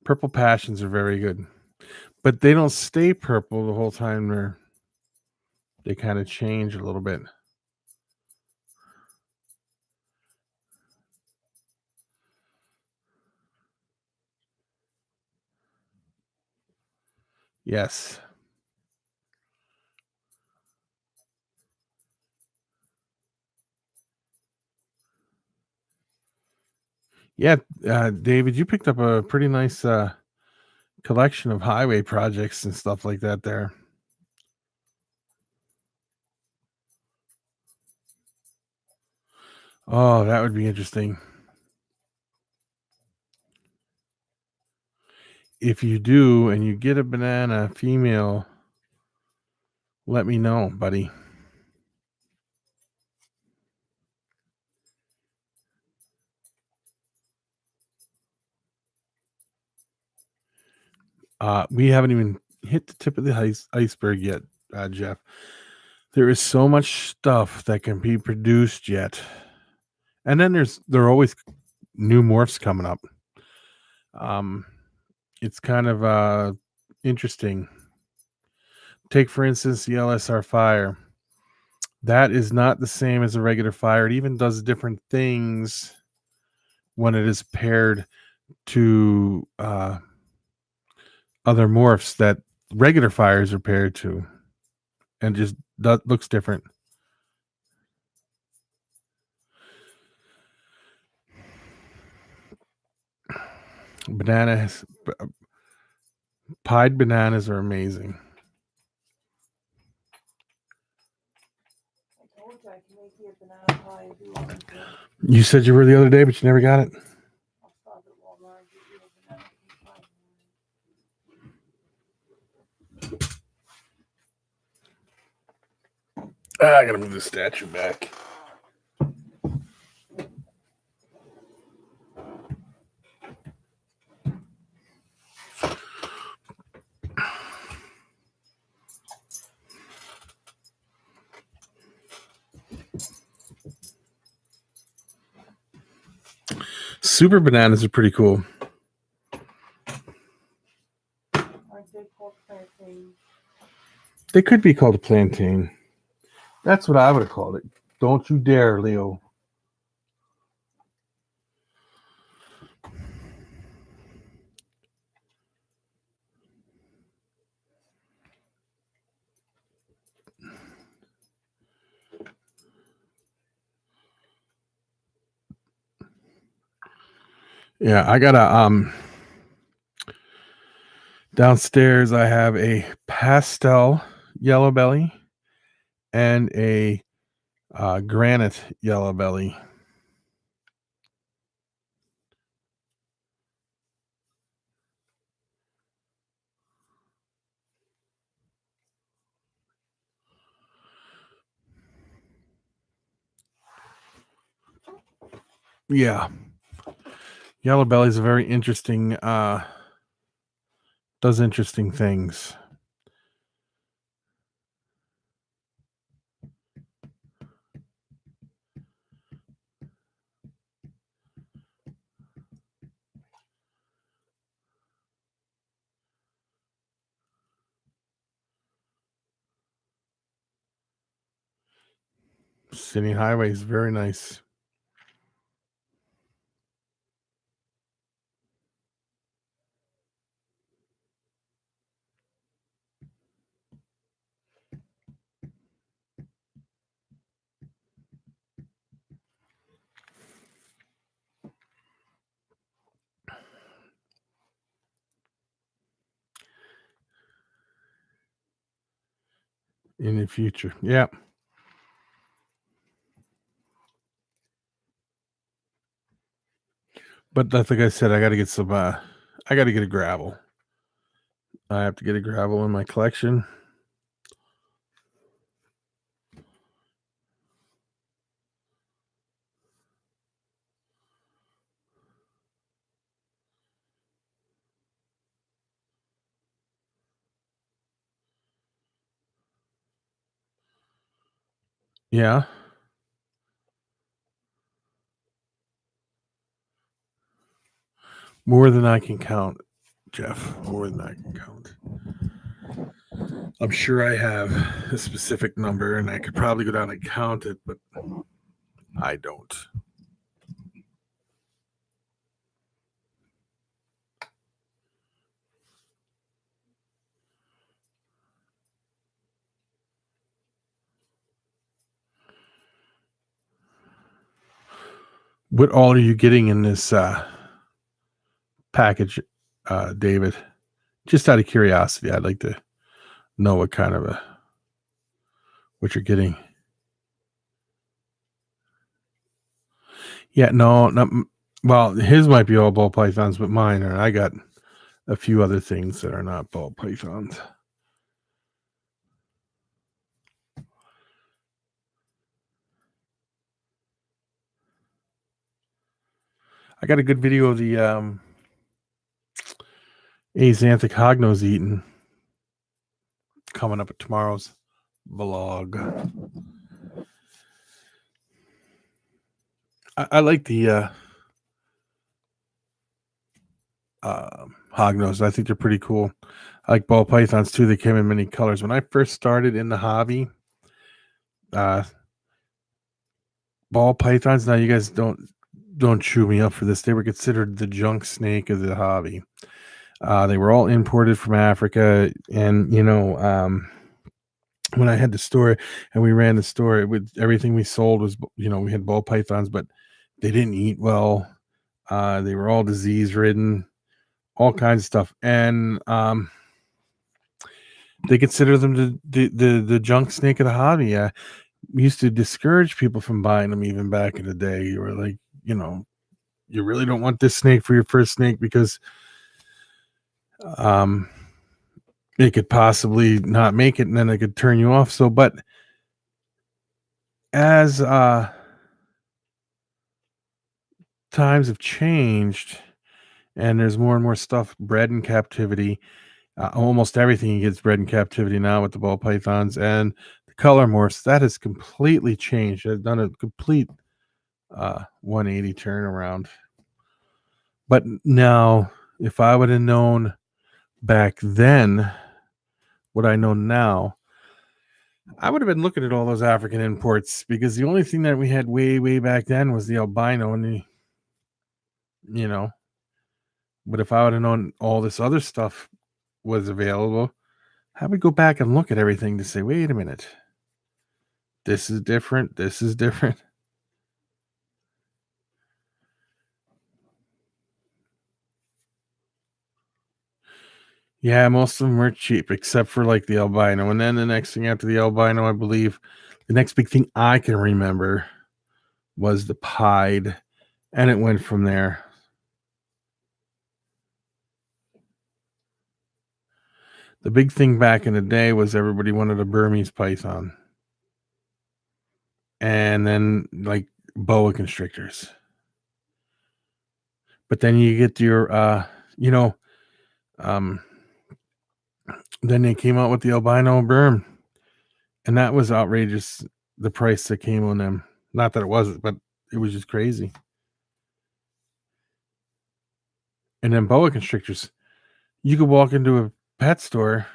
Purple passions are very good, but they don't stay purple the whole time. They kind of change a little bit. Yes. Yeah, David, you picked up a pretty nice collection of highway projects and stuff like that there. Oh, that would be interesting. If you do and you get a banana female, let me know, buddy. We haven't even hit the tip of the iceberg yet, Jeff. There is so much stuff that can be produced yet. And then there are always new morphs coming up. It's kind of interesting. Take, for instance, the LSR fire. That is not the same as a regular fire. It even does different things when it is paired to other morphs that regular fires are paired to, and just that looks different. Bananas, pied bananas are amazing. I told you I can make you a banana pie if you want to. You said you were the other day, but you never got it. I'll stop at Walmart and get you a banana pie. I gotta move the statue back. Super bananas are pretty cool. Aren't they called plantains? They could be called a plantain. That's what I would have called it. Don't you dare, Leo. Yeah, I got a downstairs I have a pastel yellow belly and a granite yellow belly. Yeah. Yellow belly is a very interesting does interesting things. City Highway is very nice. In the future. Yeah. But that's like I said, I gotta get some I gotta get a gravel. I have to get a gravel in my collection. Yeah. More than I can count, Jeff. More than I can count. I'm sure I have a specific number and I could probably go down and count it, but I don't. What all are you getting in this package, David? Just out of curiosity, I'd like to know what kind of what you're getting. Yeah, no, not well. His might be all ball pythons, but mine are. I got a few other things that are not ball pythons. I got a good video of the axanthic hognose eating coming up at tomorrow's vlog. I like the hognose. I think they're pretty cool. I like ball pythons too. They came in many colors. When I first started in the hobby, ball pythons. Now you guys don't chew me up for this. They were considered the junk snake of the hobby. They were all imported from Africa, and when I had the store and we ran the store, everything we sold was, we had ball pythons, but they didn't eat well. They were all disease ridden, all kinds of stuff. And they consider them the junk snake of the hobby. We used to discourage people from buying them even back in the day. You were like, you really don't want this snake for your first snake because um, it could possibly not make it and then it could turn you off. So, but as times have changed and there's more and more stuff bred in captivity, almost everything gets bred in captivity now with the ball pythons and the color morphs. That has completely changed. I've done a complete 180 turnaround. But now, if I would have known back then what I know now, I would have been looking at all those African imports because the only thing that we had way, way back then was the albino and you know, but if I would have known all this other stuff was available, I would go back and look at everything to say, wait a minute, this is different. This is different. Yeah, most of them were cheap except for like the albino. And then the next thing after the albino, I believe the next big thing I can remember was the pied, and it went from there. The big thing back in the day was everybody wanted a Burmese python, and then like boa constrictors. But then you get your, um, then they came out with the albino Burm, and that was outrageous. The price that came on them. Not that it wasn't, but it was just crazy. And then boa constrictors, you could walk into a pet store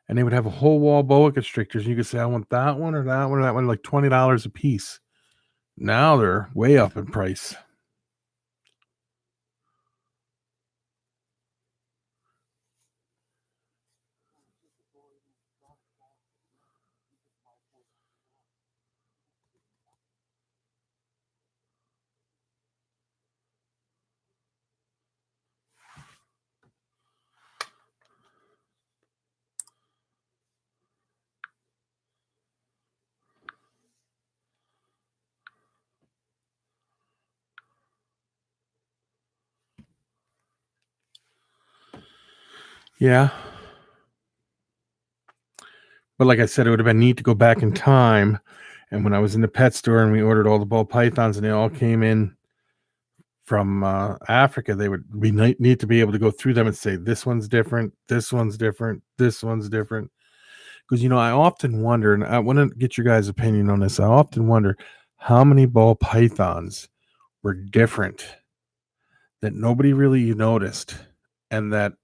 and they would have a whole wall boa constrictors. And you could say, I want that one or that one or that one, like $20 a piece. Now they're way up in price. Yeah. But like I said, it would have been neat to go back in time. And when I was in the pet store and we ordered all the ball pythons and they all came in from Africa, they would be neat to be able to go through them and say, this one's different, this one's different, this one's different. Because, I often wonder, and I want to get your guys' opinion on this. I often wonder how many ball pythons were different that nobody really noticed and that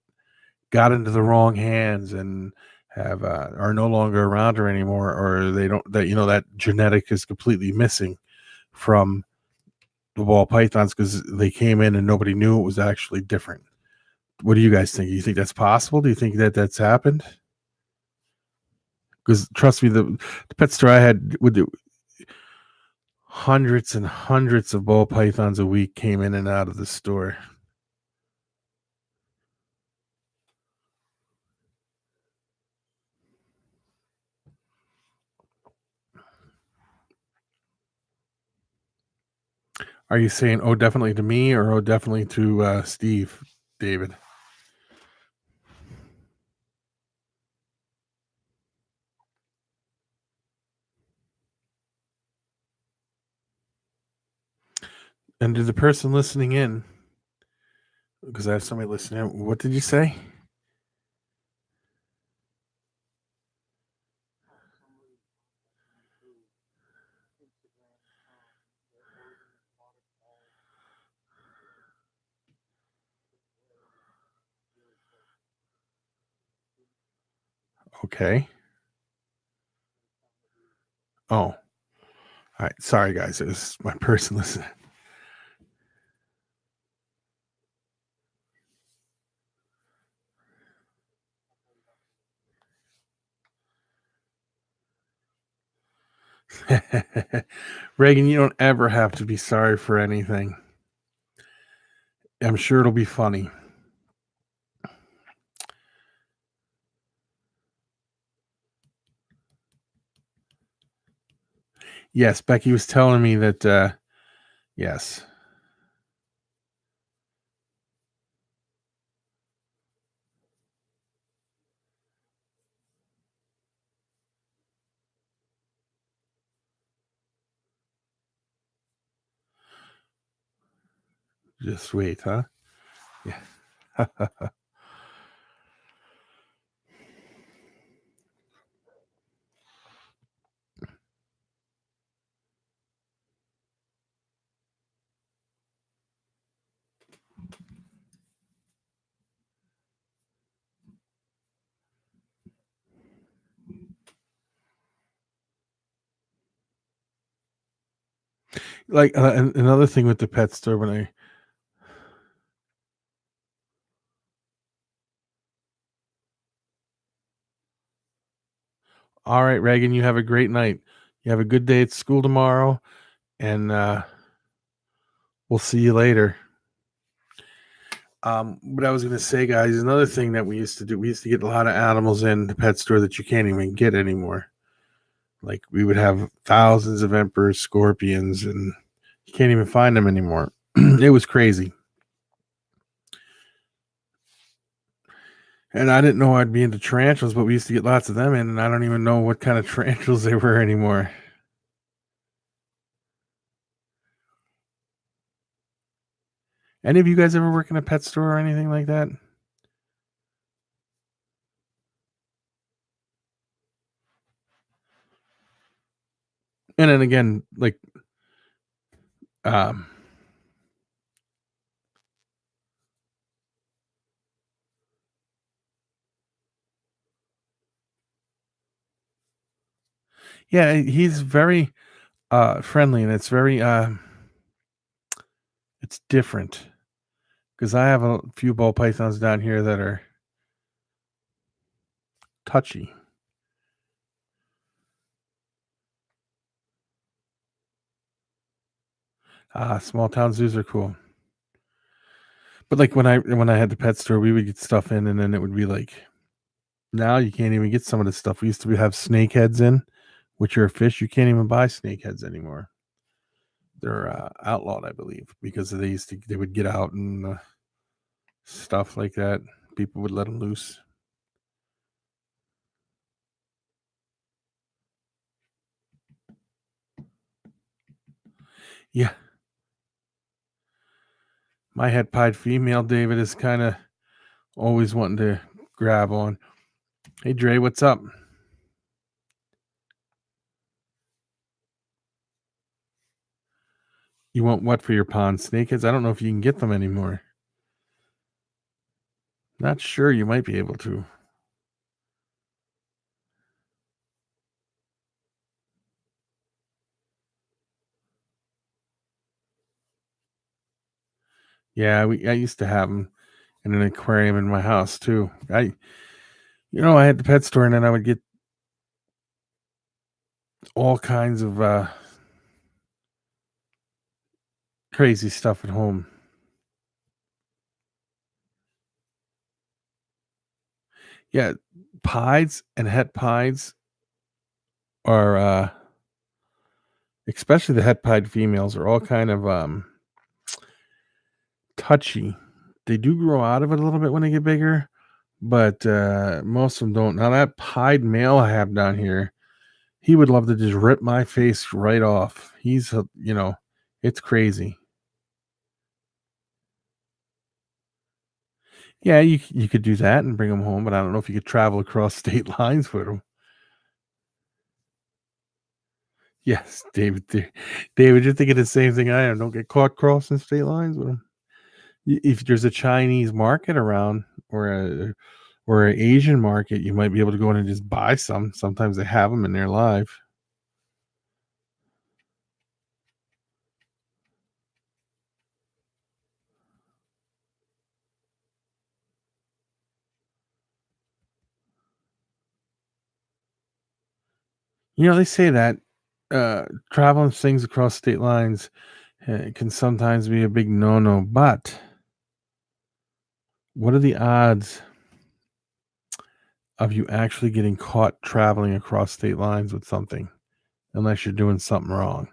got into the wrong hands and have are no longer around her anymore, or they don't, that that genetic is completely missing from the ball pythons because they came in and nobody knew it was actually different. What do you guys think? Do you think that's possible? Do you think that that's happened? Because trust me, the pet store I had would do hundreds and hundreds of ball pythons a week came in and out of the store. Are you saying, oh, definitely to me, or oh, definitely to Steve, David? And to the person listening in, because I have somebody listening, what did you say? Okay. Oh, all right. Sorry, guys. It was my person listening. Reagan, you don't ever have to be sorry for anything. I'm sure it'll be funny. Yes, Becky was telling me that, yes. Just wait, huh? Yeah. Like another thing with the pet store when I all right, Reagan, you have a great night. You have a good day at school tomorrow, and we'll see you later. What I was going to say, guys, another thing that we used to do, we used to get a lot of animals in the pet store that you can't even get anymore. Like we would have thousands of emperors, scorpions, and you can't even find them anymore. It was crazy. And I didn't know I'd be into tarantulas, but we used to get lots of them in, and I don't even know what kind of tarantulas they were anymore. Any of you guys ever work in a pet store or anything like that? And then again, like, um, yeah, he's very friendly, and it's very it's different because I have a few ball pythons down here that are touchy. Small town zoos are cool. But like when I had the pet store, we would get stuff in, and then it would be like now you can't even get some of the stuff. We used to have snake heads in, which are a fish. You can't even buy snake heads anymore. They're outlawed, I believe, because they would get out and stuff like that. People would let them loose. Yeah, my head pied female David is kind of always wanting to grab on. Hey Dre, what's up? You want what for your pond? Snakeheads? I don't know if you can get them anymore. Not sure. You might be able to. Yeah, I used to have them in an aquarium in my house too. I had the pet store, and then I would get all kinds of crazy stuff at home. Yeah, pieds and het pieds are especially the het pied females are all kind of touchy. They do grow out of it a little bit when they get bigger, but most of them don't. Now that pied male I have down here, he would love to just rip my face right off. It's crazy. Yeah, you could do that and bring them home, but I don't know if you could travel across state lines with them. Yes, David, you're thinking the same thing I am. Don't get caught crossing state lines with them. If there's a Chinese market around or an Asian market, you might be able to go in and just buy some. Sometimes they have them and they're live. They say that traveling things across state lines can sometimes be a big no-no, but what are the odds of you actually getting caught traveling across state lines with something unless you're doing something wrong?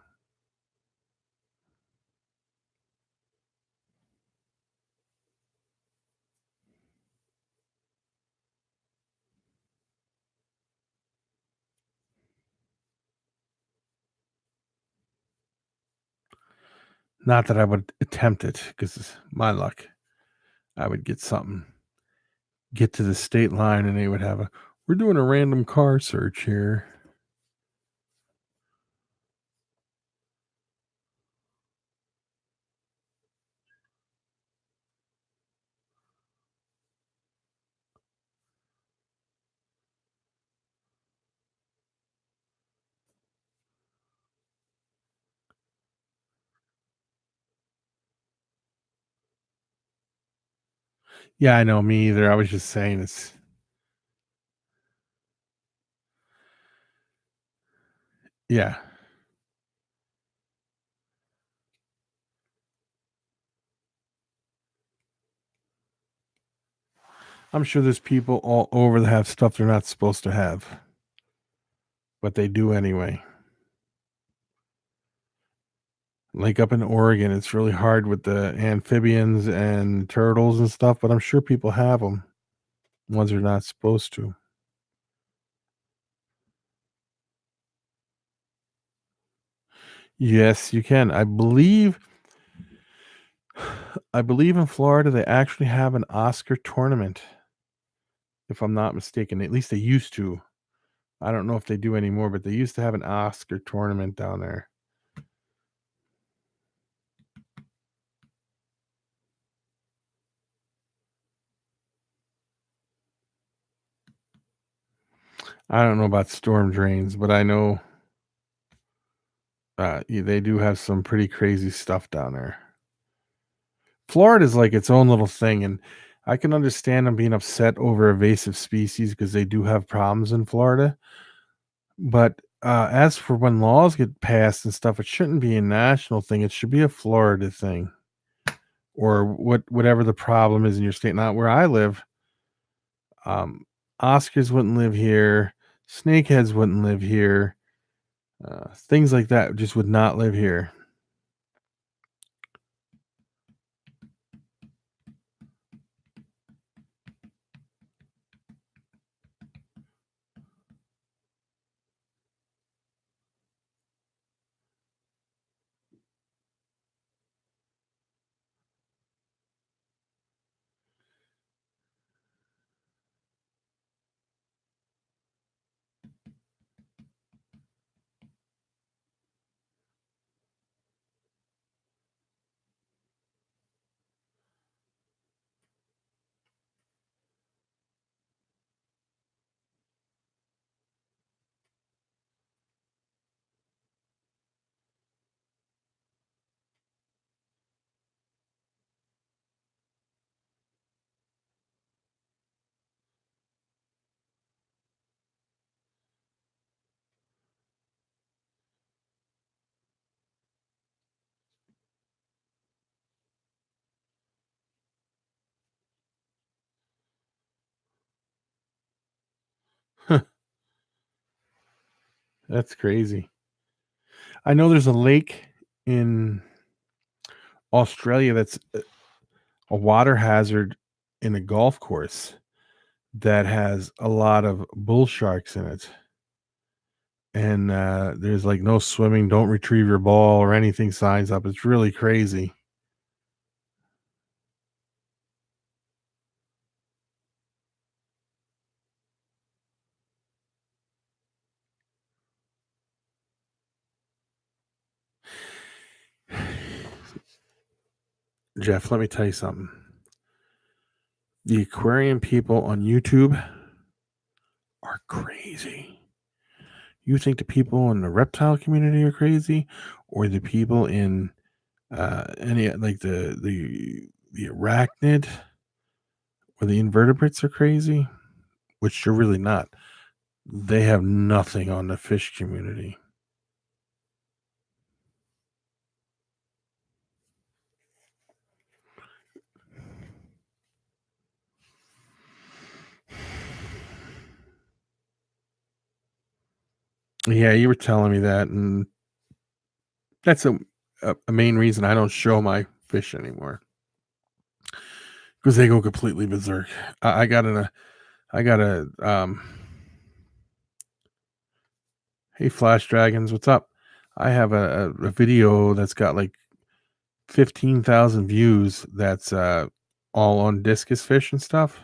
Not that I would attempt it, because my luck, I would get something, get to the state line, and they would have we're doing a random car search here. Yeah, I know, me either. I was just saying yeah. I'm sure there's people all over that have stuff they're not supposed to have, but they do anyway. Like up in Oregon, it's really hard with the amphibians and turtles and stuff, but I'm sure people have them. Ones they're not supposed to. Yes, you can. I believe in Florida they actually have an Oscar tournament, if I'm not mistaken. At least they used to. I don't know if they do anymore, but they used to have an Oscar tournament down there. I don't know about storm drains, but I know they do have some pretty crazy stuff down there. Florida's like its own little thing, and I can understand them being upset over invasive species because they do have problems in Florida. But as for when laws get passed and stuff, it shouldn't be a national thing. It should be a Florida thing, or whatever the problem is in your state. Not where I live. Um, Oscars wouldn't live here. Snakeheads wouldn't live here. Things like that just would not live here. That's crazy. I know there's a lake in Australia that's a water hazard in a golf course that has a lot of bull sharks in it. And there's like no swimming, don't retrieve your ball or anything signs up. It's really crazy. Jeff, let me tell you something. The aquarium people on YouTube are crazy. You think the people in the reptile community are crazy, or the people in any like the arachnid or the invertebrates are crazy? Which you're really not. They have nothing on the fish community. Yeah, you were telling me that, and that's a main reason I don't show my fish anymore because they go completely berserk. I got a. Hey, Flash Dragons, what's up? I have a video that's got like 15,000 views. That's all on discus fish and stuff.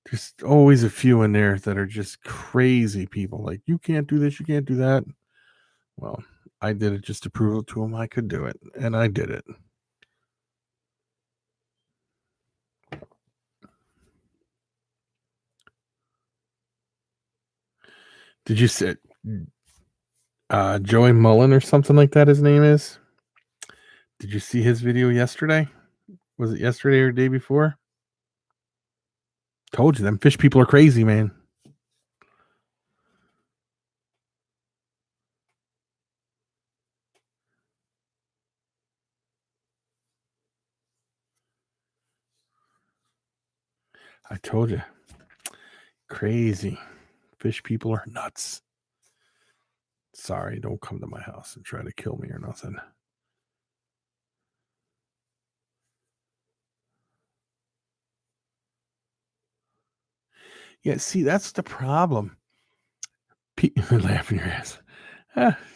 There's always a few in there that are just crazy people. Like, you can't do this, you can't do that. Well, I did it just to prove to them I could do it, and I did it. Did you see Joey Mullen or something like that? His name is. Did you see his video yesterday? Was it yesterday or the day before? Told you, them fish people are crazy, man. I told you. Crazy. Fish people are nuts. Sorry, don't come to my house and try to kill me or nothing. Yeah, see, that's the problem. Laughing your ass.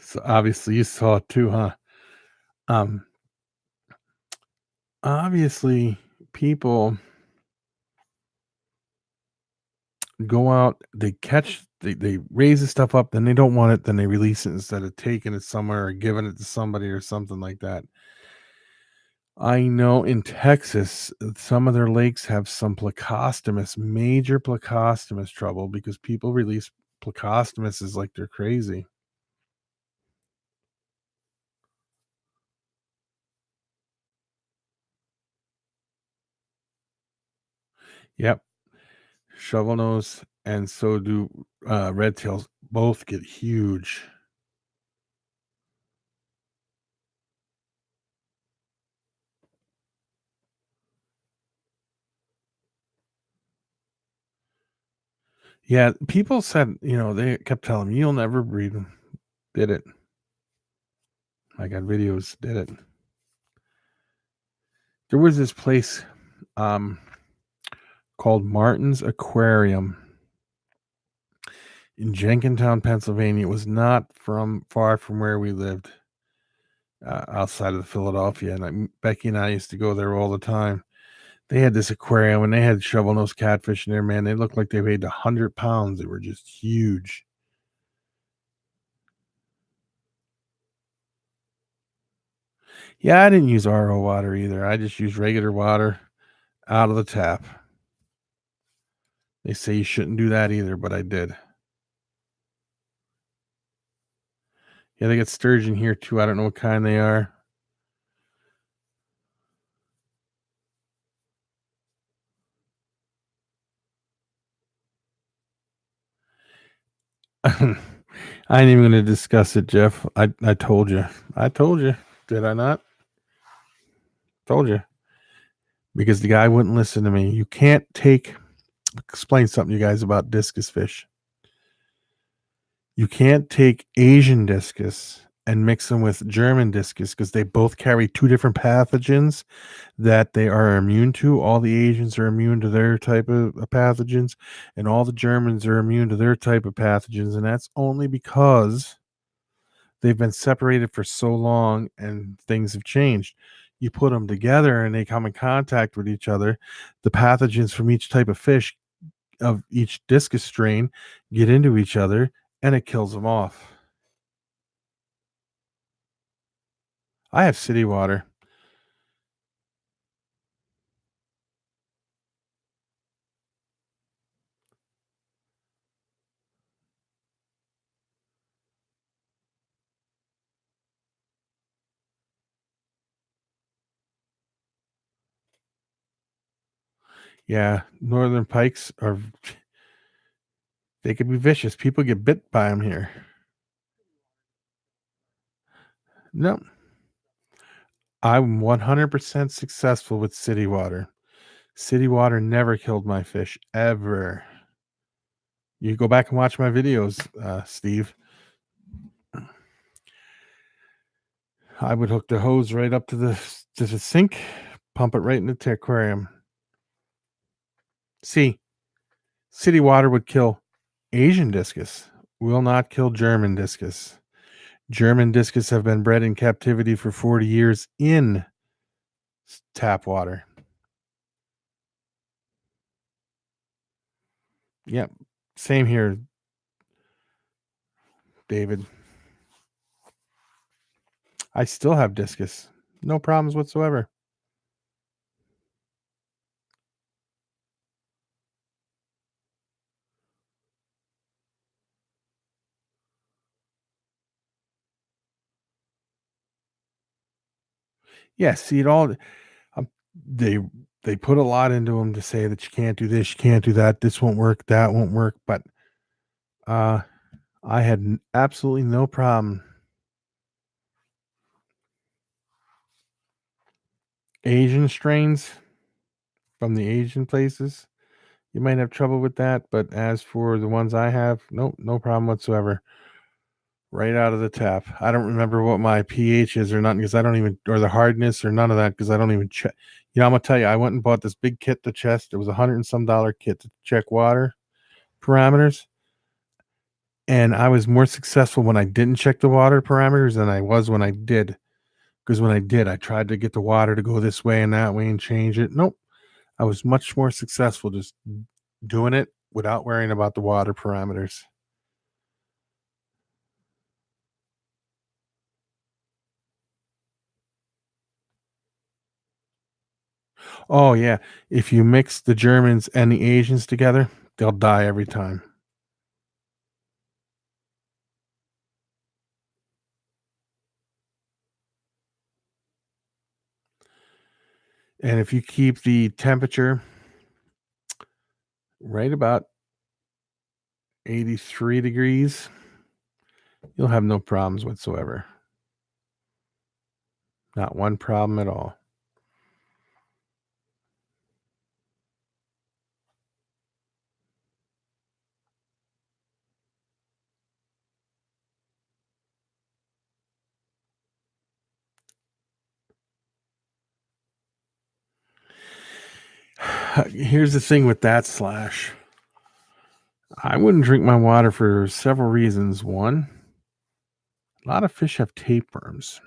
So obviously you saw it too, huh? Obviously people go out, they raise the stuff up, then they don't want it, then they release it instead of taking it somewhere or giving it to somebody or something like that. I know in Texas, some of their lakes have some major plecostomus trouble because people release plecostomuses like they're crazy. Yep. Shovel nose and so do red tails. Both get huge. Yeah, people said, they kept telling me, you'll never breed them. Did it. I got videos, did it. There was this place called Martin's Aquarium in Jenkintown, Pennsylvania. It was not far from where we lived, outside of Philadelphia. And Becky and I used to go there all the time. They had this aquarium and they had shovel nose catfish in there, man. They looked like they weighed 100 pounds. They were just huge. Yeah, I didn't use RO water either. I just used regular water out of the tap. They say you shouldn't do that either, but I did. Yeah, they get sturgeon here too. I don't know what kind they are. I ain't even going to discuss it, Jeff. I told you. I told you. Did I not? Told you. Because the guy wouldn't listen to me. You can't explain something, you guys, about discus fish. You can't take Asian discus and mix them with German discus because they both carry two different pathogens that they are immune to. All the Asians are immune to their type of pathogens, and all the Germans are immune to their type of pathogens. And that's only because they've been separated for so long and things have changed. You put them together and they come in contact with each other. The pathogens from each type of fish, of each discus strain, get into each other and it kills them off. I have city water. Yeah, northern pikes they could be vicious. People get bit by them here. No, I'm 100% successful with city water. City water never killed my fish, ever. You go back and watch my videos, Steve. I would hook the hose right up to the sink, pump it right into the aquarium. See, city water would kill Asian discus, will not kill German discus. German discus have been bred in captivity for 40 years in tap water. Yep. Same here, David. I still have discus. No problems whatsoever. Yeah, see it all. Um, they they put a lot into them to say that you can't do this, you can't do that, this won't work, that won't work. But I had absolutely no problem. Asian strains from the Asian places, you might have trouble with that. But as for the ones I have, no problem whatsoever. Right out of the tap. I don't remember what my pH is or nothing because I don't even, or the hardness or none of that because I don't even check. You know, I'm gonna tell you, I went and bought this big kit to chest. It was $100 and some kit to check water parameters, and I was more successful when I didn't check the water parameters than I was when I did. Because when I did, I tried to get the water to go this way and that way and change it. Nope, I was much more successful just doing it without worrying about the water parameters. Oh yeah, if you mix the Germans and the Asians together, they'll die every time. And if you keep the temperature right about 83 degrees, you'll have no problems whatsoever. Not one problem at all. Here's the thing with that, Slash. I wouldn't drink my water for several reasons. One, a lot of fish have tapeworms,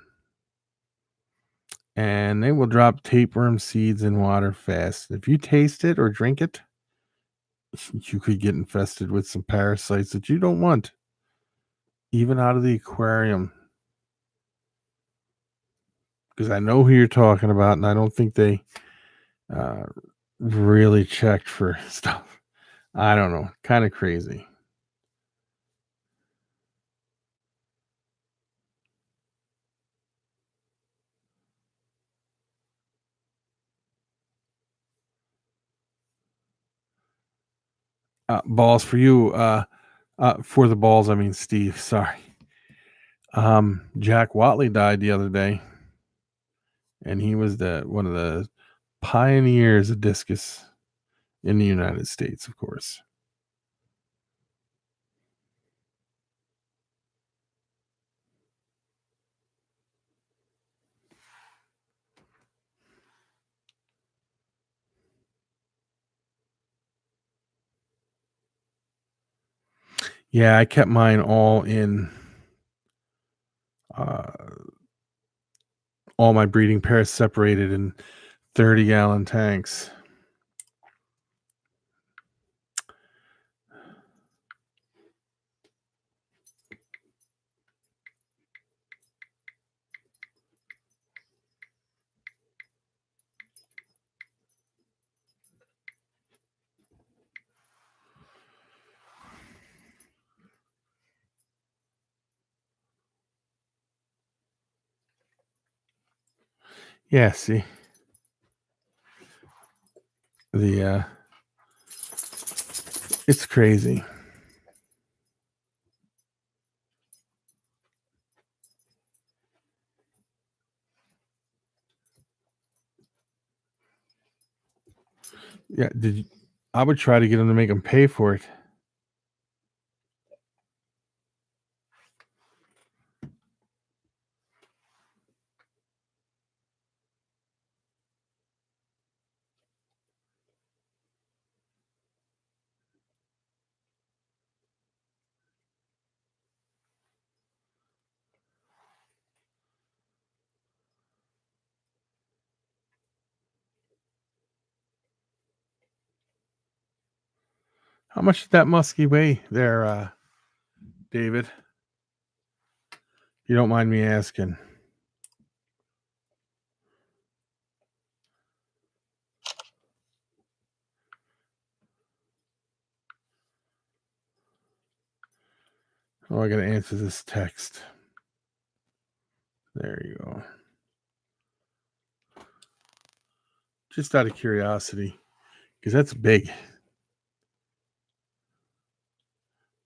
and they will drop tapeworm seeds in water fast. If you taste it or drink it, you could get infested with some parasites that you don't want, even out of the aquarium. Because I know who you're talking about, and I don't think they really checked for stuff. I don't know. Kind of crazy. Balls for you. For the balls, I mean Steve. Sorry. Jack Watley died the other day, and he was one of the pioneers of discus in the United States, of course. Yeah, I kept mine all in all my breeding pairs separated in 30-gallon tanks. Yeah, see. The it's crazy. Yeah, I would try to get them to make them pay for it. How much did that muskie weigh there, David? You don't mind me asking. Oh, I got to answer this text. There you go. Just out of curiosity, because that's big.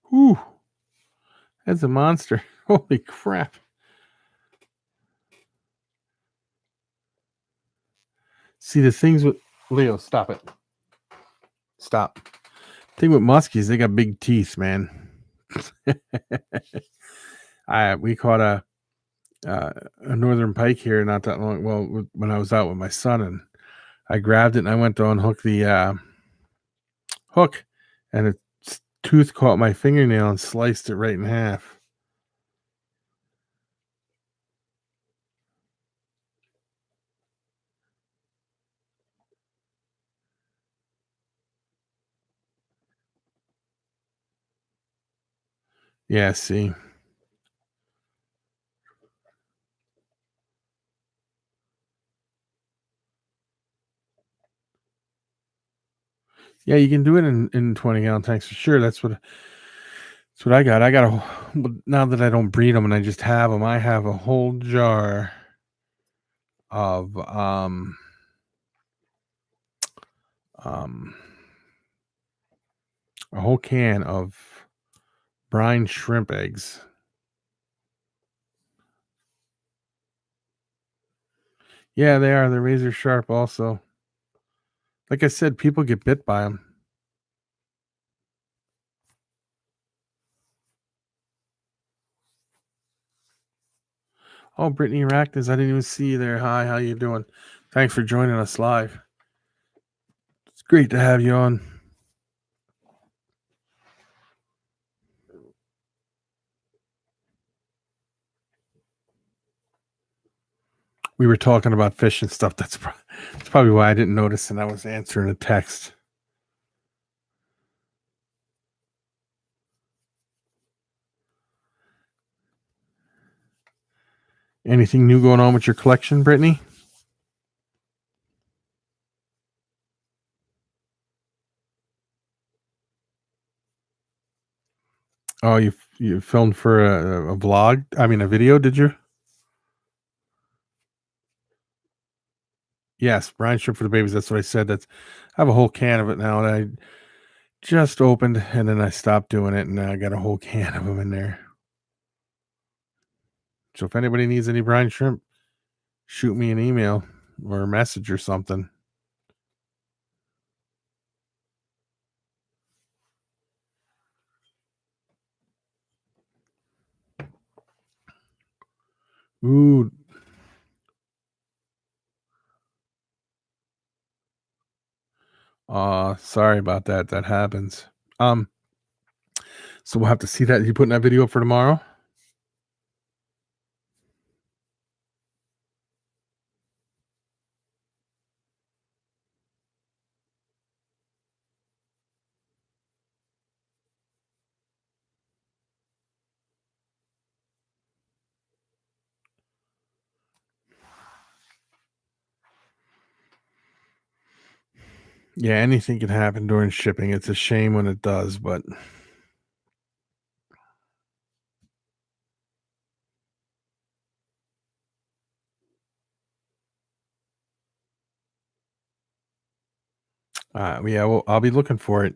Whew. That's a monster. Holy crap. See, the things with Leo, stop it. Stop. Thing with muskies, they got big teeth, man. We caught a northern pike here not that long. Well, when I was out with my son, and I grabbed it and I went to unhook the hook, and its tooth caught my fingernail and sliced it right in half. Yeah, see. Yeah, you can do it in 20-gallon tanks for sure. That's what I got. I got now that I don't breed them and I just have them. I have a whole jar of a whole can of brine shrimp eggs. Yeah, they are. They're razor sharp also. Like I said, people get bit by them. Oh, Brittany Arachnids, I didn't even see you there. Hi, how you doing? Thanks for joining us live. It's great to have you on. We were talking about fish and stuff. That's probably why I didn't notice, and I was answering a text. Anything new going on with your collection, Brittany? Oh, you filmed for a vlog? I mean, a video, did you? Yes, brine shrimp for the babies. That's what I said. I have a whole can of it now that I just opened, and then I stopped doing it, and now I got a whole can of them in there. So if anybody needs any brine shrimp, shoot me an email or a message or something. Ooh. Sorry about that. That happens. So we'll have to see that. You putting that video up for tomorrow? Yeah, anything can happen during shipping. It's a shame when it does, but yeah, well, I'll be looking for it.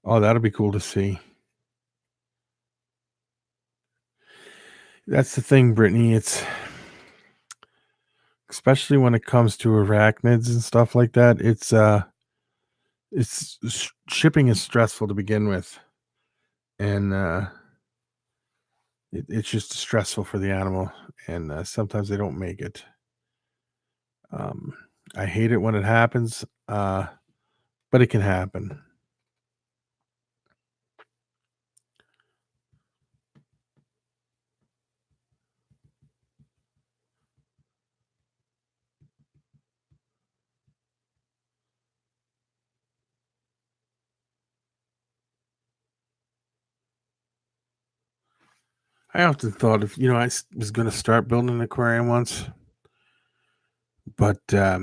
Oh, that'll be cool to see. That's the thing, Brittany. It's especially when it comes to arachnids and stuff like that. Shipping is stressful to begin with, and It's just stressful for the animal, and sometimes they don't make it. Um, I hate it when it happens, but it can happen. I often thought if was going to start building an aquarium once, but a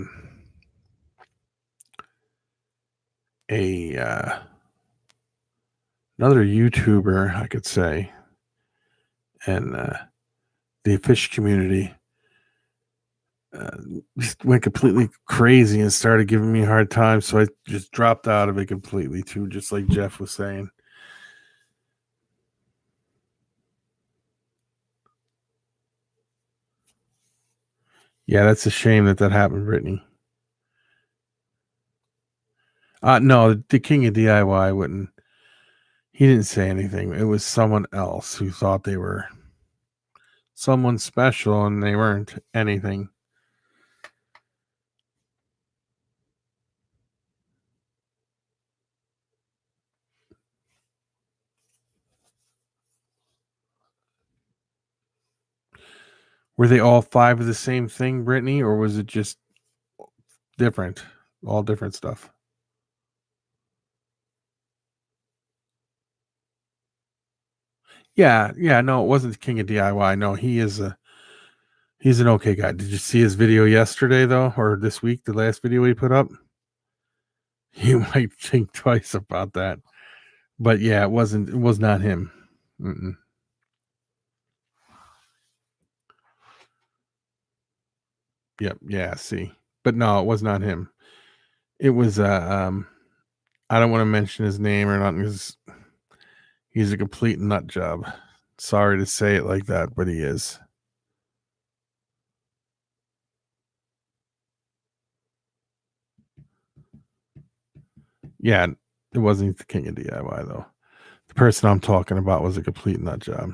another YouTuber, I could say, and the fish community uh, just went completely crazy and started giving me a hard time. So I just dropped out of it completely, too, just like Jeff was saying. Yeah, that's a shame that happened, Brittany. No, the king of DIY wouldn't. He didn't say anything. It was someone else who thought they were someone special and they weren't anything. Were they all five of the same thing, Brittany, or was it just different? All different stuff. Yeah, no, it wasn't the king of DIY. No, he's an okay guy. Did you see his video yesterday though, or this week? The last video he put up. You might think twice about that, but yeah, it wasn't. It was not him. Mm-mm. Yep. Yeah. See, but no, it was not him. It was. I don't want to mention his name or not because he's a complete nut job. Sorry to say it like that, but he is. Yeah, it wasn't the king of DIY though. The person I'm talking about was a complete nut job.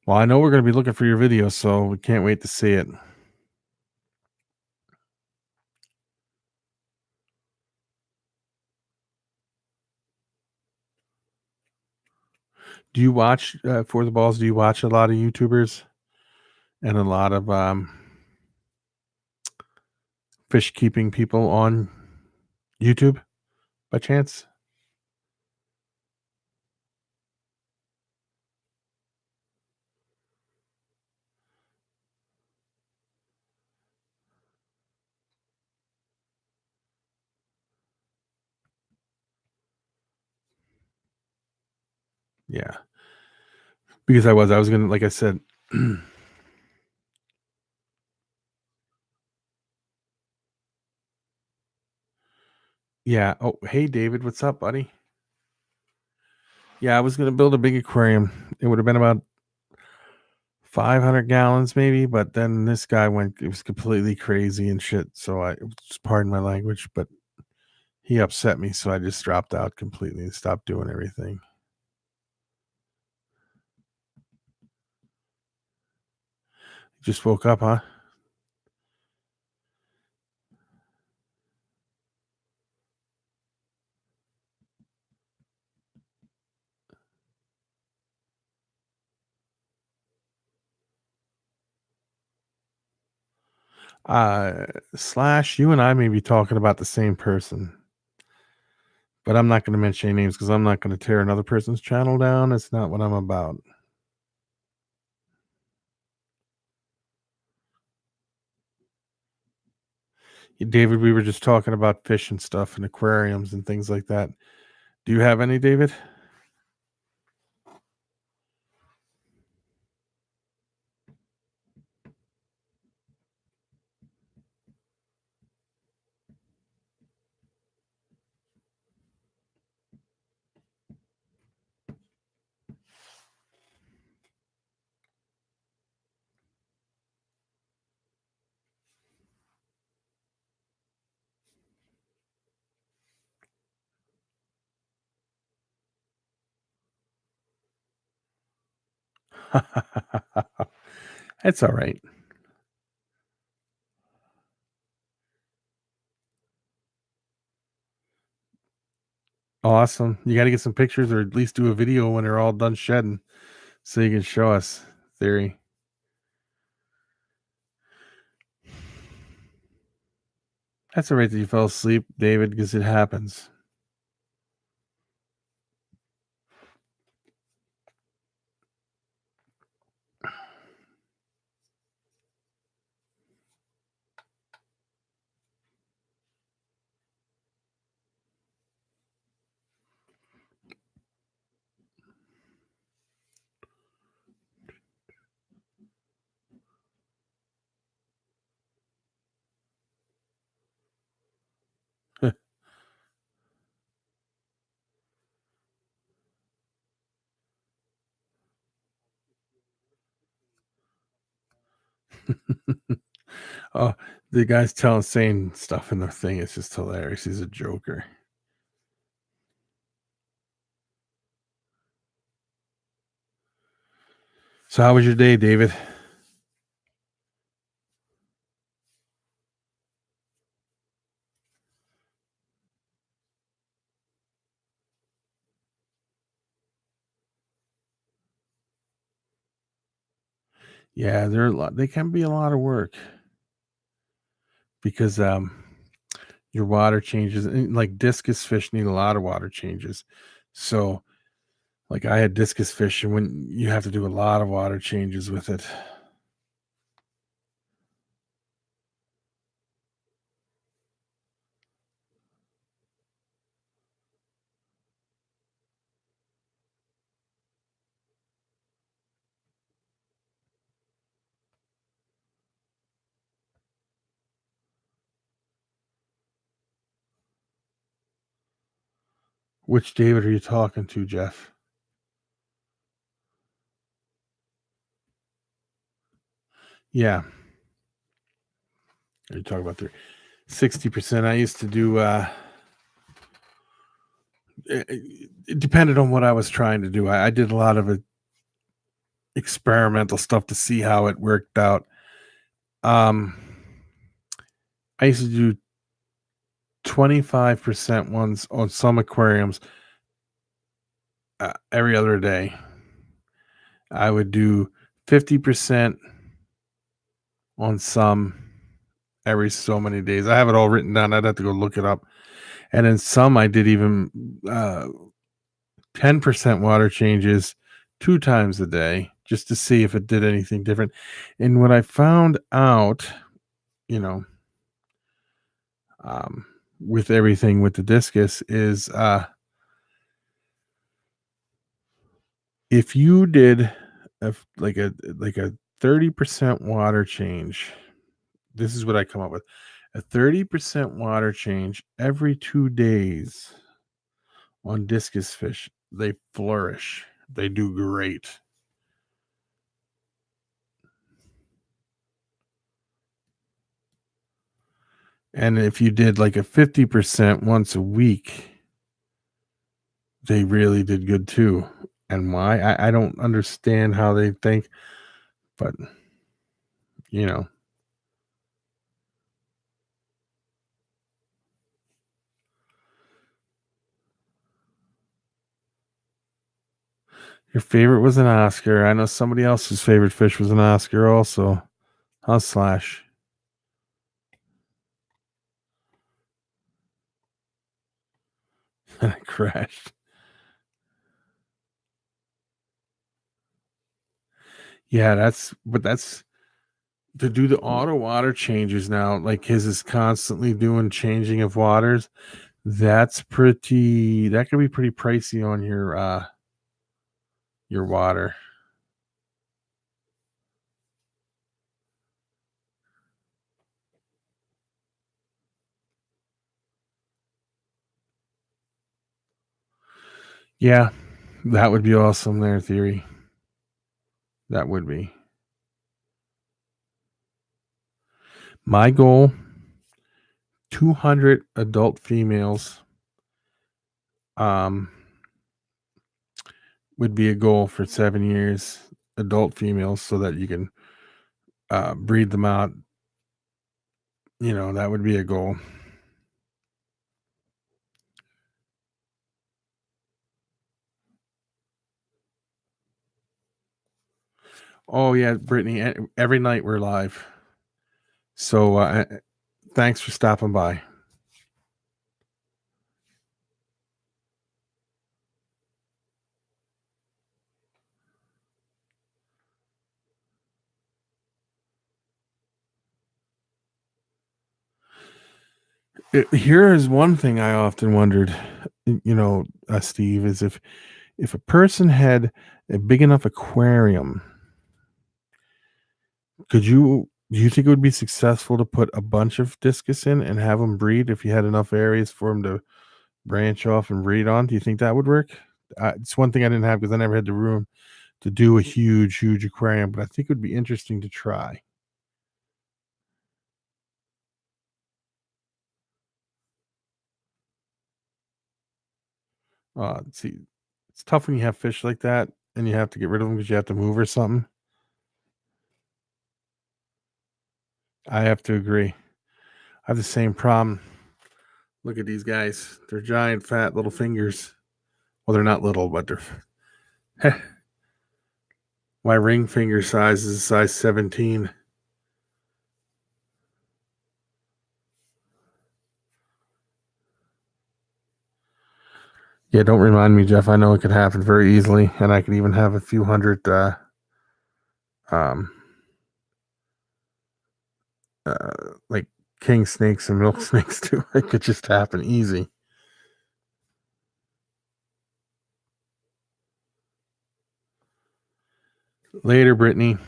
Well, I know we're going to be looking for your video, so we can't wait to see it. Do you watch For the Balls? Do you watch a lot of YouTubers and a lot of fish keeping people on YouTube by chance? Yeah, because I was gonna, like I said. Yeah. Oh, hey David, what's up, buddy? Yeah, I was gonna build a big aquarium. It would have been about 500 gallons, maybe, but then this guy went. It was completely crazy and shit. So just pardon my language, but he upset me, so I just dropped out completely and stopped doing everything. Just woke up, huh? Slash, you and I may be talking about the same person, but I'm not going to mention any names because I'm not going to tear another person's channel down. It's not what I'm about. David, we were just talking about fish and stuff and aquariums and things like that. Do you have any, David? That's all right. Awesome. You got to get some pictures or at least do a video when they're all done shedding so you can show us theory. That's all right that you fell asleep, David, because it happens. Oh, the guy's saying stuff in the thing. It's just hilarious. He's a joker. So, how was your day, David? Yeah, they're a lot. They can be a lot of work because your water changes. And like discus fish need a lot of water changes. So, like I had discus fish, and when you have to do a lot of water changes with it. Which David are you talking to, Jeff? Yeah, you're talking about 60%. I used to do. It depended on what I was trying to do. I did a lot of experimental stuff to see how it worked out. I used to do 25% ones on some aquariums every other day. I would do 50% on some every so many days. I have it all written down. I'd have to go look it up. And then some I did even 10% water changes 2 times a day just to see if it did anything different. And what I found out, you know, with everything with the discus is if you did like a 30% water change, this is what I come up with. A 30% water change every 2 days on discus fish, they flourish. They do great. And if you did like a 50% once a week, they really did good too. And why? I don't understand how they think, but you know. Your favorite was an Oscar. I know somebody else's favorite fish was an Oscar also. Huh, Slash? And it crashed. Yeah, that's to do the auto water changes now. Like his is constantly doing changing of waters. That could be pretty pricey on your water. Yeah, that would be awesome there, Theory. That would be. My goal, 200 adult females would be a goal for 7 years. adult females so that you can breed them out. That would be a goal. Oh yeah, Brittany. Every night we're live. So thanks for stopping by. Here is one thing I often wondered, Steve, is if a person had a big enough aquarium, do you think it would be successful to put a bunch of discus in and have them breed if you had enough areas for them to branch off and breed on? Do you think that would work? It's one thing I didn't have because I never had the room to do a huge aquarium, but I think it would be interesting to try. See, it's tough when you have fish like that and you have to get rid of them because you have to move or something. I have to agree. I have the same problem. Look at these guys. They're giant, fat little fingers. Well, they're not little, but they're. My ring finger size is size 17. Yeah, don't remind me, Jeff. I know it could happen very easily, and I could even have a few hundred like king snakes and milk snakes too. It could just happen easy. Later, Brittany.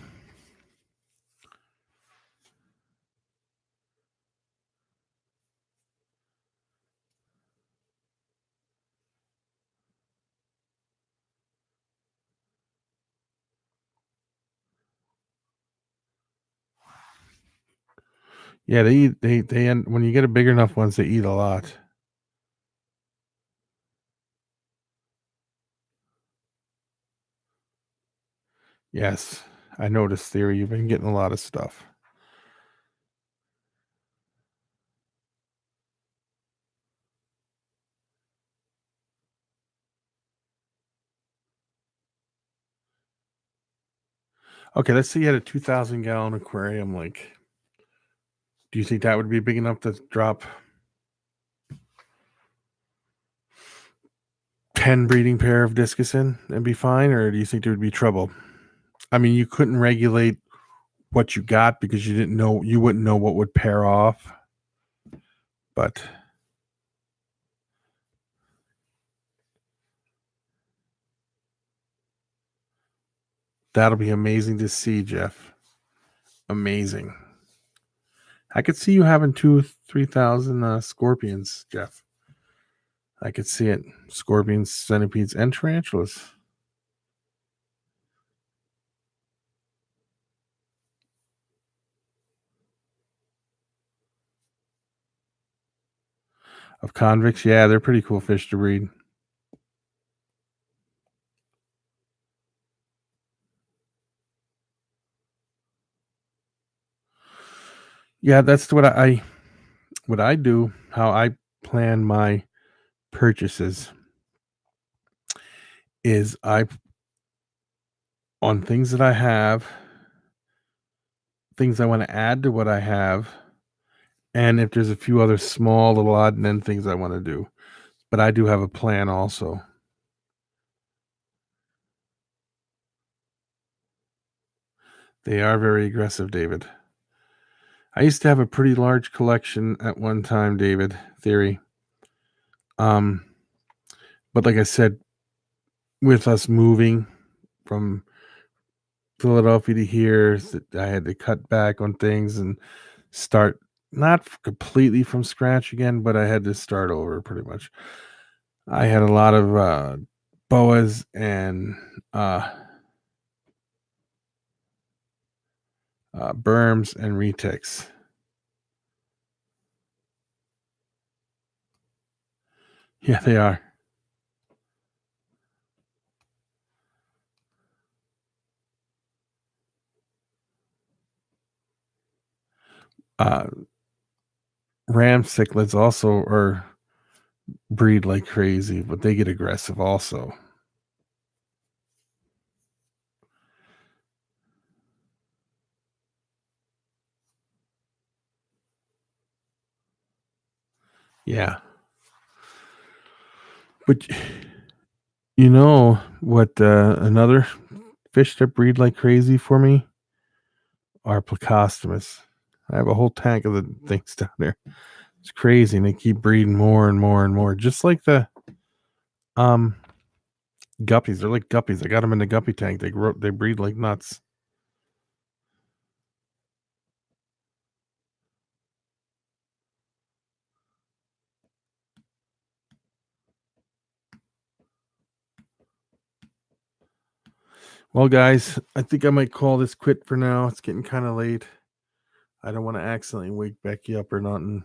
Yeah, they eat. They end when you get a big enough ones. They eat a lot. Yes, I noticed, Theory. You've been getting a lot of stuff. Okay, let's say you had a 2,000-gallon aquarium. Like, do you think that would be big enough to drop 10 breeding pair of discus in and be fine, or do you think there would be trouble? I mean, you couldn't regulate what you got because you wouldn't know what would pair off. But that'll be amazing to see, Jeff. Amazing. I could see you having 3,000 scorpions, Jeff. I could see it. Scorpions, centipedes, and tarantulas. Of convicts, yeah, they're pretty cool fish to breed. Yeah, that's what I do, how I plan my purchases is on things that I have, things I want to add to what I have, and if there's a few other small little odd and end things I want to do. But I do have a plan also. They are very aggressive, David. I used to have a pretty large collection at one time, David, Theory. But like I said, with us moving from Philadelphia to here, I had to cut back on things and start not completely from scratch again, but I had to start over pretty much. I had a lot of boas and berms and retics. Yeah, they are. ram cichlids also are breed like crazy, but they get aggressive also. Yeah. But you know what another fish that breed like crazy for me are plecostomus. I have a whole tank of the things down there. It's crazy, and they keep breeding more and more and more. Just like the um guppies. They're like guppies. I got them in the guppy tank. They breed like nuts. Well, guys, I think I might call this quit for now. It's getting kind of late. I don't want to accidentally wake Becky up or nothing.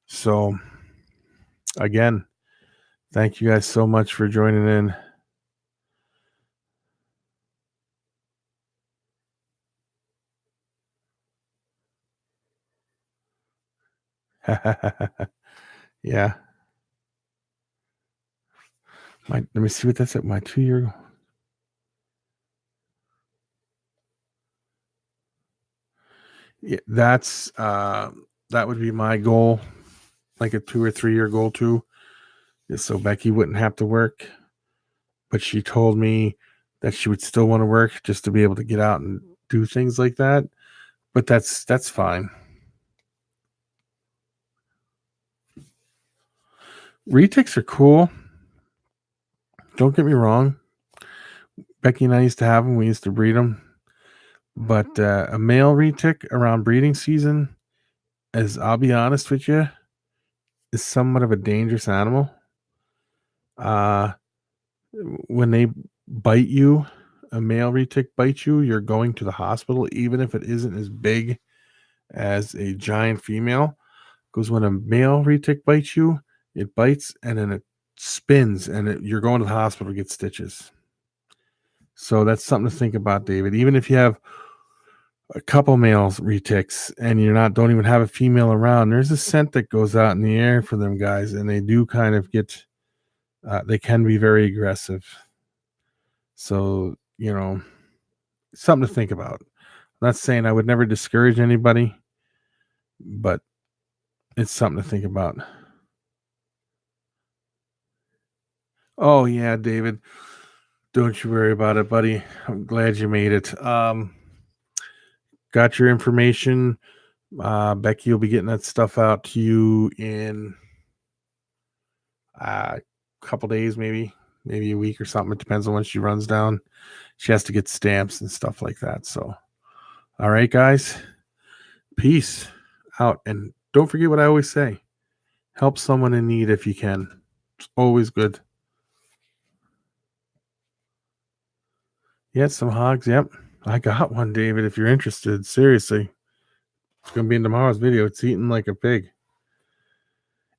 So, again, thank you guys so much for joining in. Yeah. Let me see what that's at. My 2-year. Yeah, that would be my goal, like a 2 or 3 year goal too, is so Becky wouldn't have to work. But she told me that she would still want to work just to be able to get out and do things like that. But that's fine. Retics are cool. Don't get me wrong. Becky and I used to have them. We used to breed them. But a male retic around breeding season, as I'll be honest with you, is somewhat of a dangerous animal. When they bite you, a male retic bites you, you're going to the hospital, even if it isn't as big as a giant female. Because when a male retic bites you, it bites and then it spins, and you're going to the hospital to get stitches. So that's something to think about, David. Even if you have a couple males retics and don't even have a female around, there's a scent that goes out in the air for them guys, and they do kind of get they can be very aggressive. So something to think about. I'm not saying I would never discourage anybody, but it's something to think about. Oh yeah, David, don't you worry about it, buddy. I'm glad you made it. Got your information. Becky will be getting that stuff out to you in a couple days, maybe a week or something. It depends on when she runs down. She has to get stamps and stuff like that. So, all right, guys, peace out. And don't forget what I always say: help someone in need if you can. It's always good. Yeah, some hogs. Yep, I got one, David. If you're interested, seriously, it's gonna be in tomorrow's video. It's eating like a pig.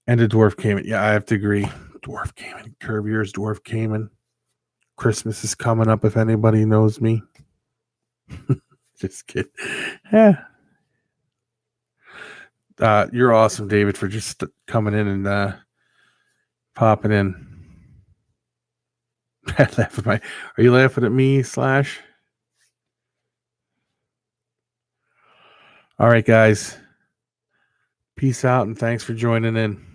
And a dwarf caiman. Yeah, I have to agree. Dwarf caiman. Curb yours, dwarf caiman. Christmas is coming up if anybody knows me. Just kidding. Yeah. You're awesome, David, for just coming in and popping in. Are you laughing at me, Slash? All right, guys. Peace out and thanks for joining in.